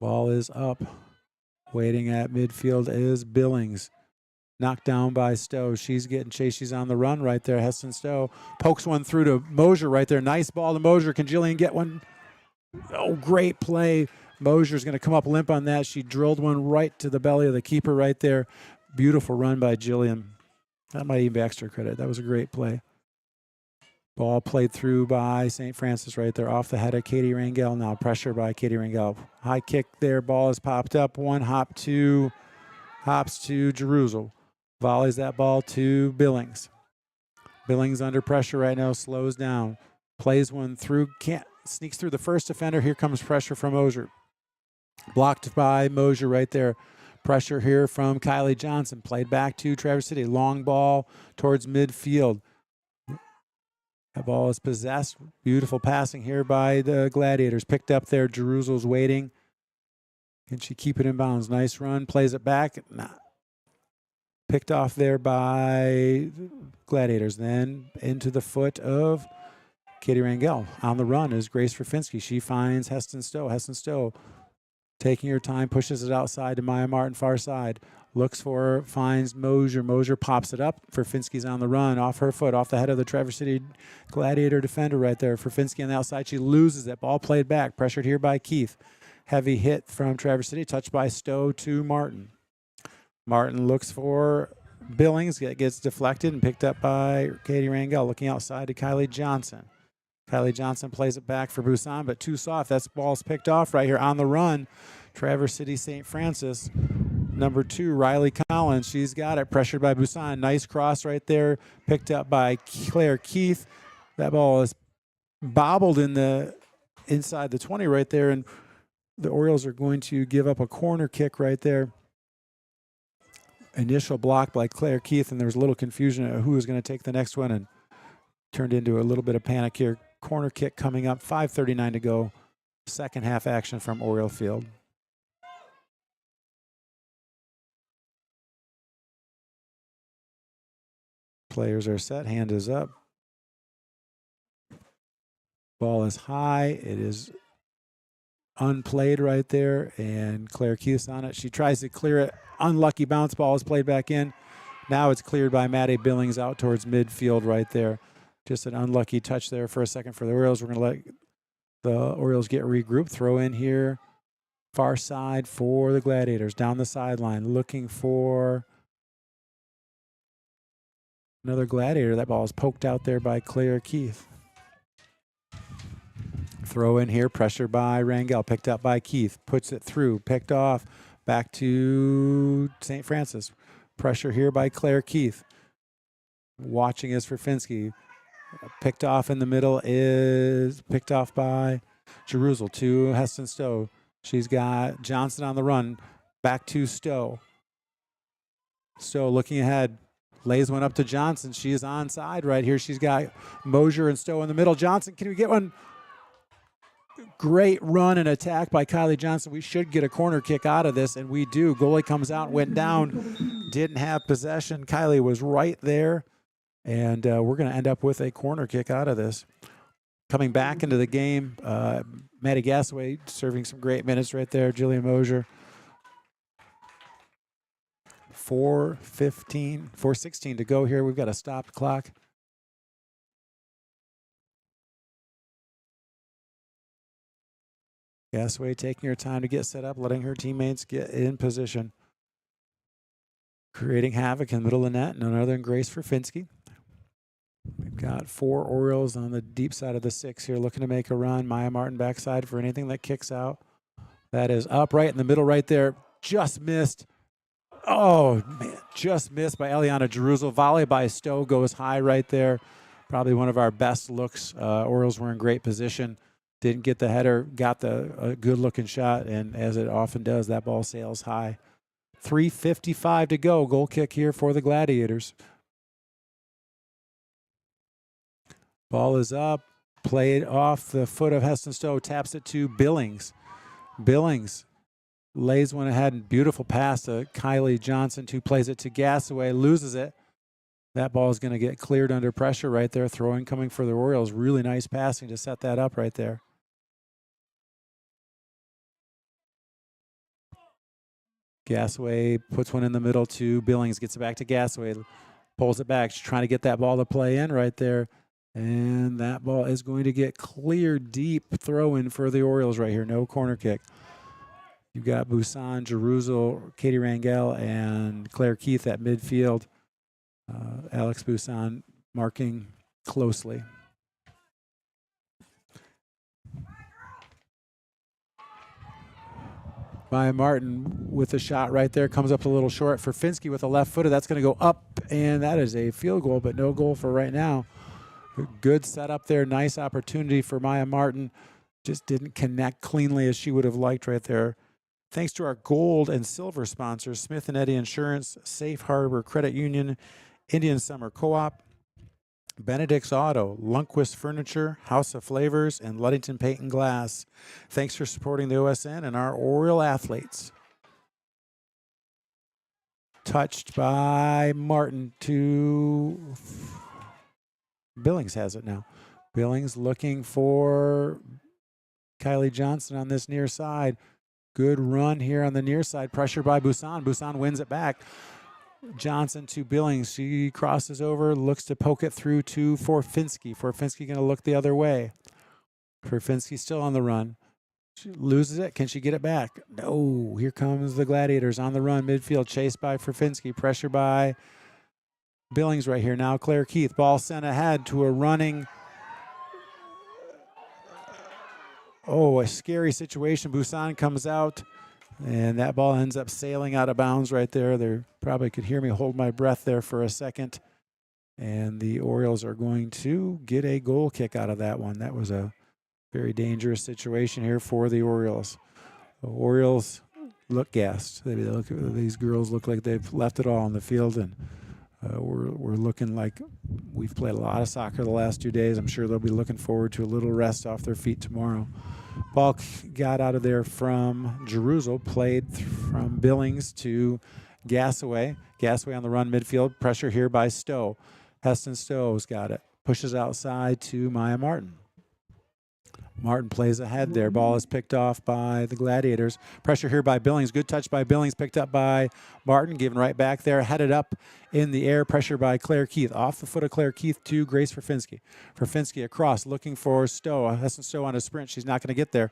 Ball is up. Waiting at midfield is Billings. Knocked down by Stowe. She's getting chased. She's on the run right there. Heston Stowe pokes one through to Mosier right there. Nice ball to Mosier. Can Jillian get one? Oh, great play. Mosier's going to come up limp on that. She drilled one right to the belly of the keeper right there. Beautiful run by Jillian. That might even be extra credit. That was a great play. Ball played through by St. Francis right there off the head of Katie Rangel. Now pressure by Katie Rangel. High kick there. Ball is popped up. Hops to Jeruzel. Volleys that ball to Billings. Billings under pressure right now. Slows down. Plays one through. Sneaks through the first defender. Here comes pressure from Mosier. Blocked by Mosier right there. Pressure here from Kylie Johnson. Played back to Traverse City. Long ball towards midfield. That ball is possessed. Beautiful passing here by the Gladiators. Picked up there. Jeruzel's waiting. Can she keep it in bounds? Nice run. Plays it back. Nah. Picked off there by Gladiators. Then into the foot of Katie Rangel. On the run is Grace Furfinski. She finds Heston Stowe. Heston Stowe taking her time, pushes it outside to Maya Martin, far side. Looks for her, finds Mosier. Mosier pops it up. Furfinski's on the run, off her foot, off the head of the Traverse City Gladiator defender right there. Furfinski on the outside. She loses it. Ball played back. Pressured here by Keith. Heavy hit from Traverse City. Touched by Stowe to Martin. Martin looks for Billings. Gets deflected and picked up by Katie Rangel. Looking outside to Kylie Johnson. Kylie Johnson plays it back for Busan, but too soft. That ball's picked off right here on the run. Traverse City St. Francis. Number 2, Riley Collins. She's got it. Pressured by Busan. Nice cross right there. Picked up by Claire Keith. That ball is bobbled in the inside the 20 right there, and the Orioles are going to give up a corner kick right there. Initial block by Claire Keith, and there was a little confusion of who was going to take the next one, and turned into a little bit of panic here. Corner kick coming up, 5:39 to go. Second half action from Oriole Field. Players are set, hand is up. Ball is high, it is unplayed right there, and Claire Keith's on it. She tries to clear it. Unlucky bounce ball is played back in. Now it's cleared by Maddie Billings out towards midfield right there. Just an unlucky touch there for a second for the Orioles. We're going to let the Orioles get regrouped. Throw in here. Far side for the Gladiators. Down the sideline looking for another Gladiator. That ball is poked out there by Claire Keith. Throw in here. Pressure by Rangel. Picked up by Keith. Puts it through. Picked off. Back to St. Francis. Pressure here by Claire Keith. Watching is for Finsky. Picked off in the middle is picked off by Jerusalem to Heston Stowe. She's got Johnson on the run. Back to Stowe. Stowe looking ahead. Lays one up to Johnson. She is onside right here. She's got Mosier and Stowe in the middle. Johnson, can we get one? Great run and attack by Kylie Johnson. We should get a corner kick out of this, and we do. Goalie comes out, went down, didn't have possession. Kylie was right there, and we're going to end up with a corner kick out of this. Coming back into the game, Maddie Gasaway serving some great minutes right there. Jillian Mosier. 4:16 to go here. We've got a stopped clock. Gasaway taking her time to get set up, letting her teammates get in position. Creating havoc in the middle of the net. None other than Grace Verfinski. We've got 4 Orioles on the deep side of the 6 here looking to make a run. Maya Martin backside for anything that kicks out. That is up right in the middle right there. Just missed. Oh, man. Just missed by Eliana Jerusalem. Volley by Stowe goes high right there. Probably one of our best looks. Orioles were in great position. Didn't get the header, got a good-looking shot, and as it often does, that ball sails high. 3:55 to go. Goal kick here for the Gladiators. Ball is up, played off the foot of Heston Stowe, taps it to Billings. Billings lays one ahead, beautiful pass to Kylie Johnson, who plays it to Gasaway, loses it. That ball is going to get cleared under pressure right there. Throwing coming for the Orioles. Really nice passing to set that up right there. Gasaway puts one in the middle to Billings. Gets it back to Gasaway. Pulls it back. She's trying to get that ball to play in right there. And that ball is going to get cleared deep. Throw in for the Orioles right here. No corner kick. You've got Busan, Jerusalem, Katie Rangel, and Claire Keith at midfield. Alex Busan marking closely. Maya Martin with a shot right there. Comes up a little short for Finsky with a left footer. That's going to go up, and that is a field goal, but no goal for right now. Good setup there. Nice opportunity for Maya Martin. Just didn't connect cleanly as she would have liked right there. Thanks to our gold and silver sponsors, Smith & Eddy Insurance, Safe Harbor Credit Union, Indian Summer Co-op, Benedict's Auto, Lundquist Furniture, House of Flavors, and Ludington Paint and Glass. Thanks for supporting the OSN and our Oriole athletes. Touched by Martin to Billings has it now. Billings looking for Kylie Johnson on this near side. Good run here on the near side. Pressure by Busan. Busan wins it back. Johnson to Billings. She crosses over, looks to poke it through to Forfinski. Forfinski going to look the other way. Forfinski still on the run. She loses it. Can she get it back? No. Here comes the Gladiators on the run. Midfield chased by Forfinski. Pressure by Billings right here. Now Claire Keith. Ball sent ahead to a running Oh, a scary situation. Busan comes out, and that ball ends up sailing out of bounds right there. They probably could hear me hold my breath there for a second. And the Orioles are going to get a goal kick out of that one. That was a very dangerous situation here for the Orioles. The Orioles look gassed. These girls look like they've left it all on the field, and we're looking like we've played a lot of soccer the last 2 days. I'm sure they'll be looking forward to a little rest off their feet tomorrow. Ball got out of there from Jerusalem, played from Billings to Gasaway. Gasaway on the run midfield. Pressure here by Stowe. Heston Stowe's got it. Pushes outside to Maya Martin. Martin plays ahead there. Ball is picked off by the Gladiators. Pressure here by Billings. Good touch by Billings. Picked up by Martin. Given right back there. Headed up in the air. Pressure by Claire Keith. Off the foot of Claire Keith to Grace Ferfinski. Ferfinski across. Looking for Stowe. Heston Stowe on a sprint. She's not going to get there.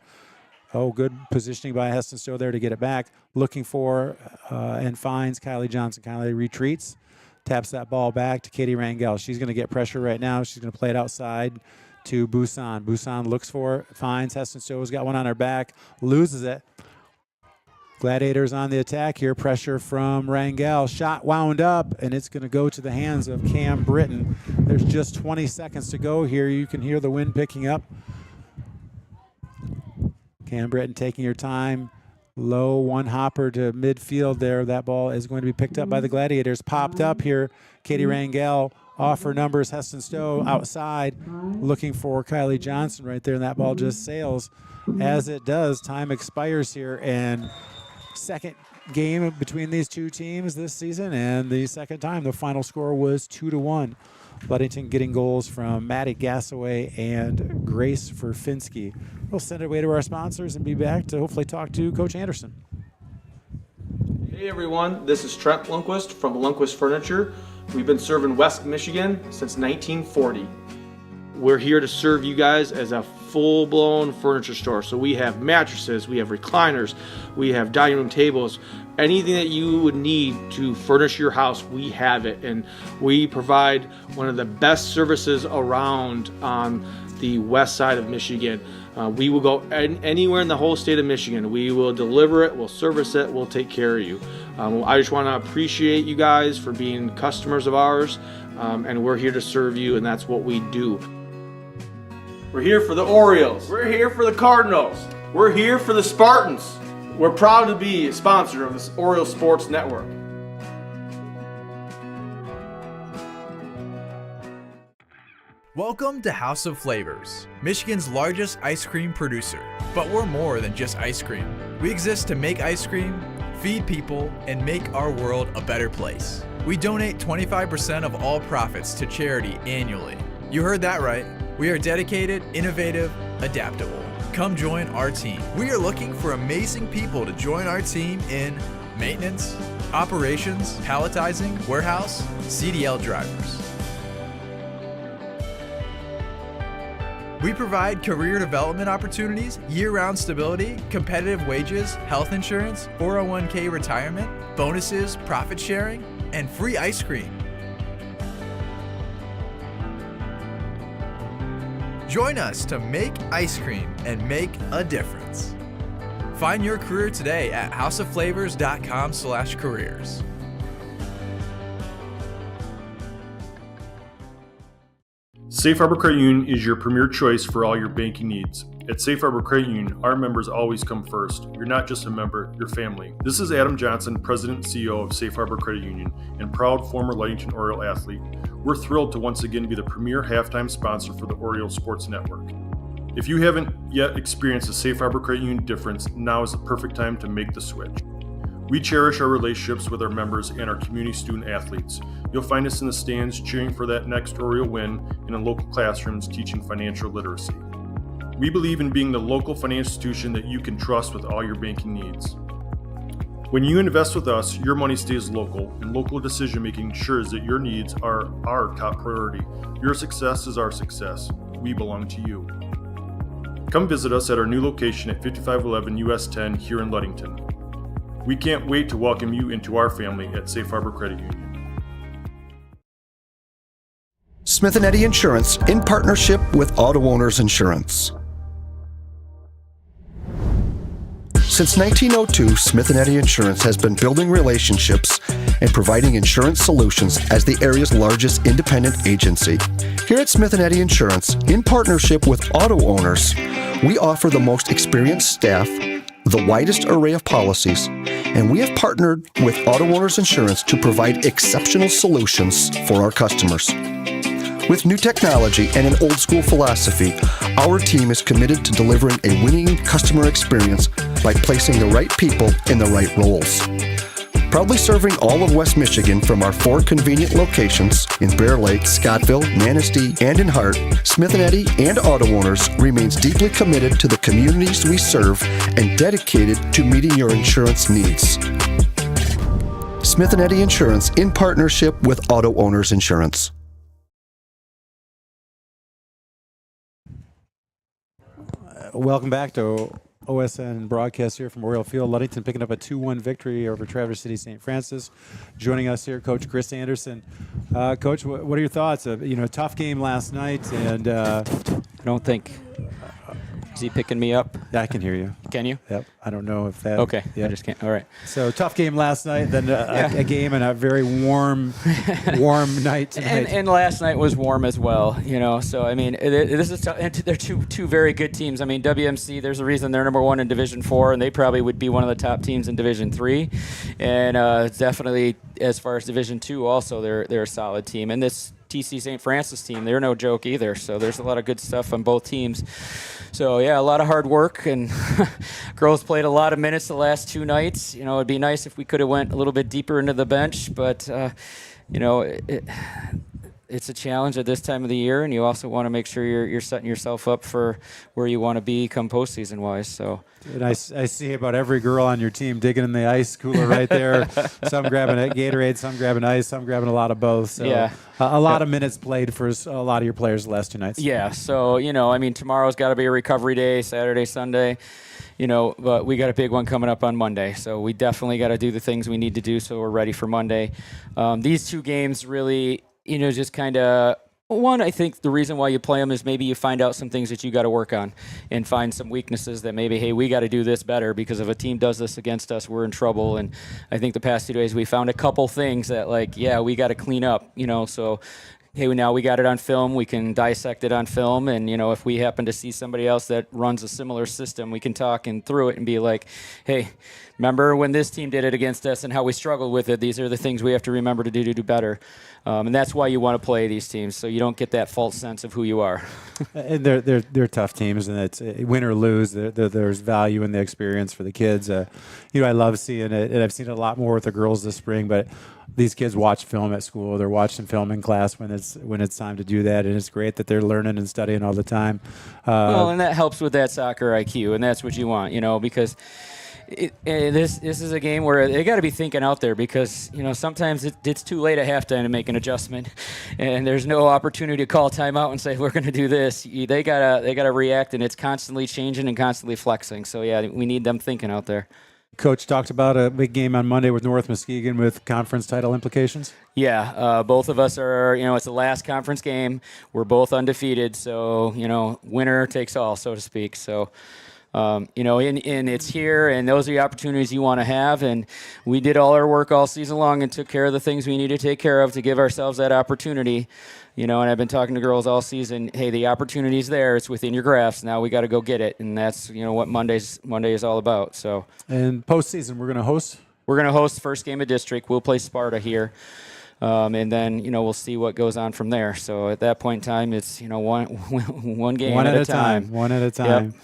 Oh, good positioning by Heston Stowe there to get it back. Looking for and finds Kylie Johnson. Kylie retreats. Taps that ball back to Katie Rangel. She's going to get pressure right now. She's going to play it outside to Busan. Busan looks for it, finds Heston Stowe's got one on her back, loses it. Gladiators on the attack here. Pressure from Rangel. Shot wound up, and it's going to go to the hands of Cam Britton. There's just 20 seconds to go here. You can hear the wind picking up. Cam Britton taking her time. Low one hopper to midfield there. That ball is going to be picked up by the Gladiators. Popped up here. Katie Rangel off her numbers. Heston Stowe outside looking for Kylie Johnson right there, and that ball just sails. As it does, time expires here, and second game between these two teams this season, and the second time the final score was 2-1. Ludington getting goals from Maddie Gasaway and Grace Ferfinski. We'll send it away to our sponsors and be back to hopefully talk to Coach Anderson. Hey everyone, this is Trent Lundquist from Lundquist Furniture. We've been serving West Michigan since 1940. We're here to serve you guys as a full-blown furniture store. So we have mattresses, we have recliners, we have dining room tables, anything that you would need to furnish your house, we have it. And we provide one of the best services around on the west side of Michigan. We will go anywhere in the whole state of Michigan. We will deliver it, we'll service it, we'll take care of you. I just want to appreciate you guys for being customers of ours, and we're here to serve you, and that's what we do. We're here for the Orioles. We're here for the Cardinals. We're here for the Spartans. We're proud to be a sponsor of this Oriole Sports Network. Welcome to House of Flavors, Michigan's largest ice cream producer. But we're more than just ice cream. We exist to make ice cream, feed people, and make our world a better place. We donate 25% of all profits to charity annually. You heard that right. We are dedicated, innovative, adaptable. Come join our team. We are looking for amazing people to join our team in maintenance, operations, palletizing, warehouse, CDL drivers. We provide career development opportunities, year-round stability, competitive wages, health insurance, 401k retirement, bonuses, profit sharing, and free ice cream. Join us to make ice cream and make a difference. Find your career today at houseofflavors.com/careers. Safe Harbor Credit Union is your premier choice for all your banking needs. At Safe Harbor Credit Union, our members always come first. You're not just a member, you're family. This is Adam Johnson, President and CEO of Safe Harbor Credit Union, and proud former Ludington Oriole athlete. We're thrilled to once again be the premier halftime sponsor for the Oriole Sports Network. If you haven't yet experienced the Safe Harbor Credit Union difference, now is the perfect time to make the switch. We cherish our relationships with our members and our community student athletes. You'll find us in the stands cheering for that next Oriole win and in local classrooms teaching financial literacy. We believe in being the local financial institution that you can trust with all your banking needs. When you invest with us, your money stays local, and local decision making ensures that your needs are our top priority. Your success is our success. We belong to you. Come visit us at our new location at 5511 US 10 here in Ludington. We can't wait to welcome you into our family at Safe Harbor Credit Union. Smith & Eddy Insurance in partnership with Auto Owners Insurance. Since 1902, Smith & Eddy Insurance has been building relationships and providing insurance solutions as the area's largest independent agency. Here at Smith & Eddy Insurance, in partnership with auto owners, we offer the most experienced staff, the widest array of policies, and we have partnered with Auto Owners Insurance to provide exceptional solutions for our customers. With new technology and an old-school philosophy, our team is committed to delivering a winning customer experience by placing the right people in the right roles. Proudly serving all of West Michigan from our 4 convenient locations in Bear Lake, Scottville, Manistee, and in Hart, Smith & Eddy and Auto Owners remains deeply committed to the communities we serve and dedicated to meeting your insurance needs. Smith & Eddy Insurance in partnership with Auto Owners Insurance. Welcome back to OSN broadcast here from Oriole Field. Ludington picking up a 2-1 victory over Traverse City St. Francis. Joining us here, Coach Chris Anderson. Coach, what are your thoughts? Tough game last night, and I don't think. Is he picking me up? I can hear you. Can you? Yep. I don't know if that. Okay. Yeah. I just can't. All right. So tough game last night, then a game and a very warm night tonight. And last night was warm as well. So I mean, this is tough. And they're two very good teams. I mean, WMC. There's a reason they're number 1 in Division 4, and they probably would be one of the top teams in Division 3. And definitely, as far as Division 2, also they're a solid team. And this TC St. Francis team, they're no joke either. So there's a lot of good stuff on both teams. So yeah, a lot of hard work, and girls played a lot of minutes the last 2 nights. It'd be nice if we could have went a little bit deeper into the bench, but it's a challenge at this time of the year, and you also want to make sure you're setting yourself up for where you want to be come postseason wise. So. And I see about every girl on your team digging in the ice cooler right there. Some grabbing a Gatorade, some grabbing ice, some grabbing a lot of both. So yeah. A lot of minutes played for a lot of your players the last 2 nights. Yeah, so, tomorrow's got to be a recovery day, Saturday, Sunday. But we got a big one coming up on Monday. So we definitely got to do the things we need to do so we're ready for Monday. These 2 games really, just kind of, one, I think the reason why you play them is maybe you find out some things that you got to work on and find some weaknesses that maybe, hey, we got to do this better, because if a team does this against us, we're in trouble. And I think the past 2 days we found a couple things that, we got to clean up, so hey, now we got it on film, we can dissect it on film, and, if we happen to see somebody else that runs a similar system, we can talk through it and be like, hey, remember when this team did it against us and how we struggled with it? These are the things we have to remember to do better. And that's why you want to play these teams, so you don't get that false sense of who you are. And they're tough teams, and it's win or lose. There's value in the experience for the kids. I love seeing it, and I've seen it a lot more with the girls this spring. But these kids watch film at school. They're watching film in class when it's time to do that, and it's great that they're learning and studying all the time. And that helps with that soccer IQ, and that's what you want, because. This is a game where they got to be thinking out there, because sometimes it's too late at halftime to make an adjustment, and there's no opportunity to call timeout and say we're going to do this. They gotta react, and it's constantly changing and constantly flexing. So yeah, we need them thinking out there. Coach talked about a big game on Monday with North Muskegon with conference title implications. Yeah, both of us are. It's the last conference game. We're both undefeated, so winner takes all, so to speak. So. And it's here, and those are the opportunities you want to have. And we did all our work all season long and took care of the things we need to take care of to give ourselves that opportunity. And I've been talking to girls all season. Hey, the opportunity's there. It's within your grasp. Now we got to go get it, and that's what Monday is all about. So. And postseason, we're going to host. We're going to host the first game of district. We'll play Sparta here. And then, we'll see what goes on from there. So at that point in time, it's, one game at a time. One at a time. Yep.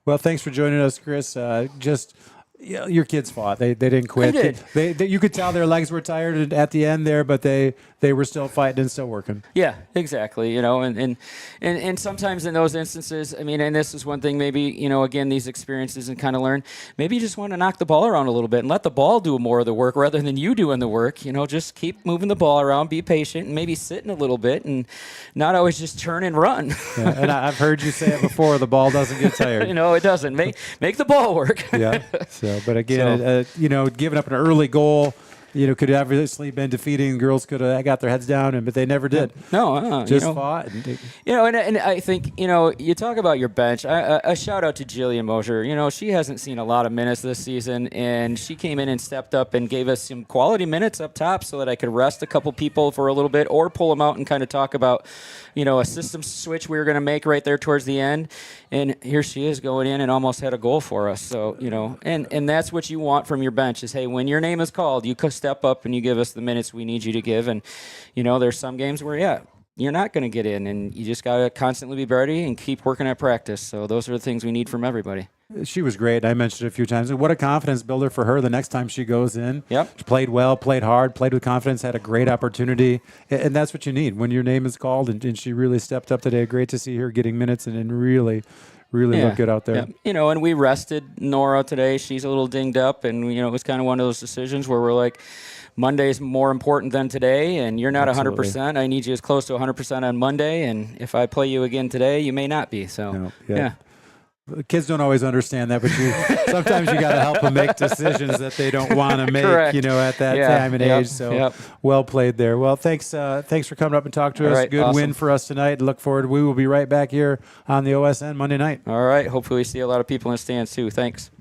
Well, thanks for joining us, Chris. Your kids fought. They didn't quit. They did. You could tell their legs were tired at the end there, but they were still fighting and still working. Yeah, exactly. And sometimes in those instances, and this is one thing maybe, again, these experiences and kind of learn, maybe you just want to knock the ball around a little bit and let the ball do more of the work rather than you doing the work. Just keep moving the ball around, be patient, and maybe sitting a little bit and not always just turn and run. Yeah, and I've heard you say it before, the ball doesn't get tired. It doesn't. Make the ball work. Yeah. But again, giving up an early goal could obviously been defeating. Girls could have got their heads down, but they never did. No, just fought. And I think, you talk about your bench. A shout out to Jillian Mosher. She hasn't seen a lot of minutes this season, and she came in and stepped up and gave us some quality minutes up top so that I could rest a couple people for a little bit or pull them out and kind of talk about, a system switch we were going to make right there towards the end. And here she is going in and almost had a goal for us. So, and that's what you want from your bench is, hey, when your name is called, you step up and you give us the minutes we need you to give. And, there's some games where, you're not going to get in, and you just got to constantly be ready and keep working at practice. So those are the things we need from everybody. She was great. I mentioned it a few times. And what a confidence builder for her the next time she goes in. Yep. She played well, played hard, played with confidence, had a great opportunity. And that's what you need when your name is called. And she really stepped up today. Great to see her getting minutes and really look good out there. Yeah. And we rested Nora today. She's a little dinged up. And, it was kind of one of those decisions where we're like, Monday's more important than today, and you're not 100%. I need you as close to 100% on Monday. And if I play you again today, you may not be. So, yeah. Kids don't always understand that, but sometimes you got to help them make decisions that they don't want to make, Correct. At that time and age. So well played there. Well, thanks for coming up and talking to us. Right, good awesome. win for us tonight. Look forward. We will be right back here on the OSN Monday night. All right. Hopefully we see a lot of people in the stands too. Thanks.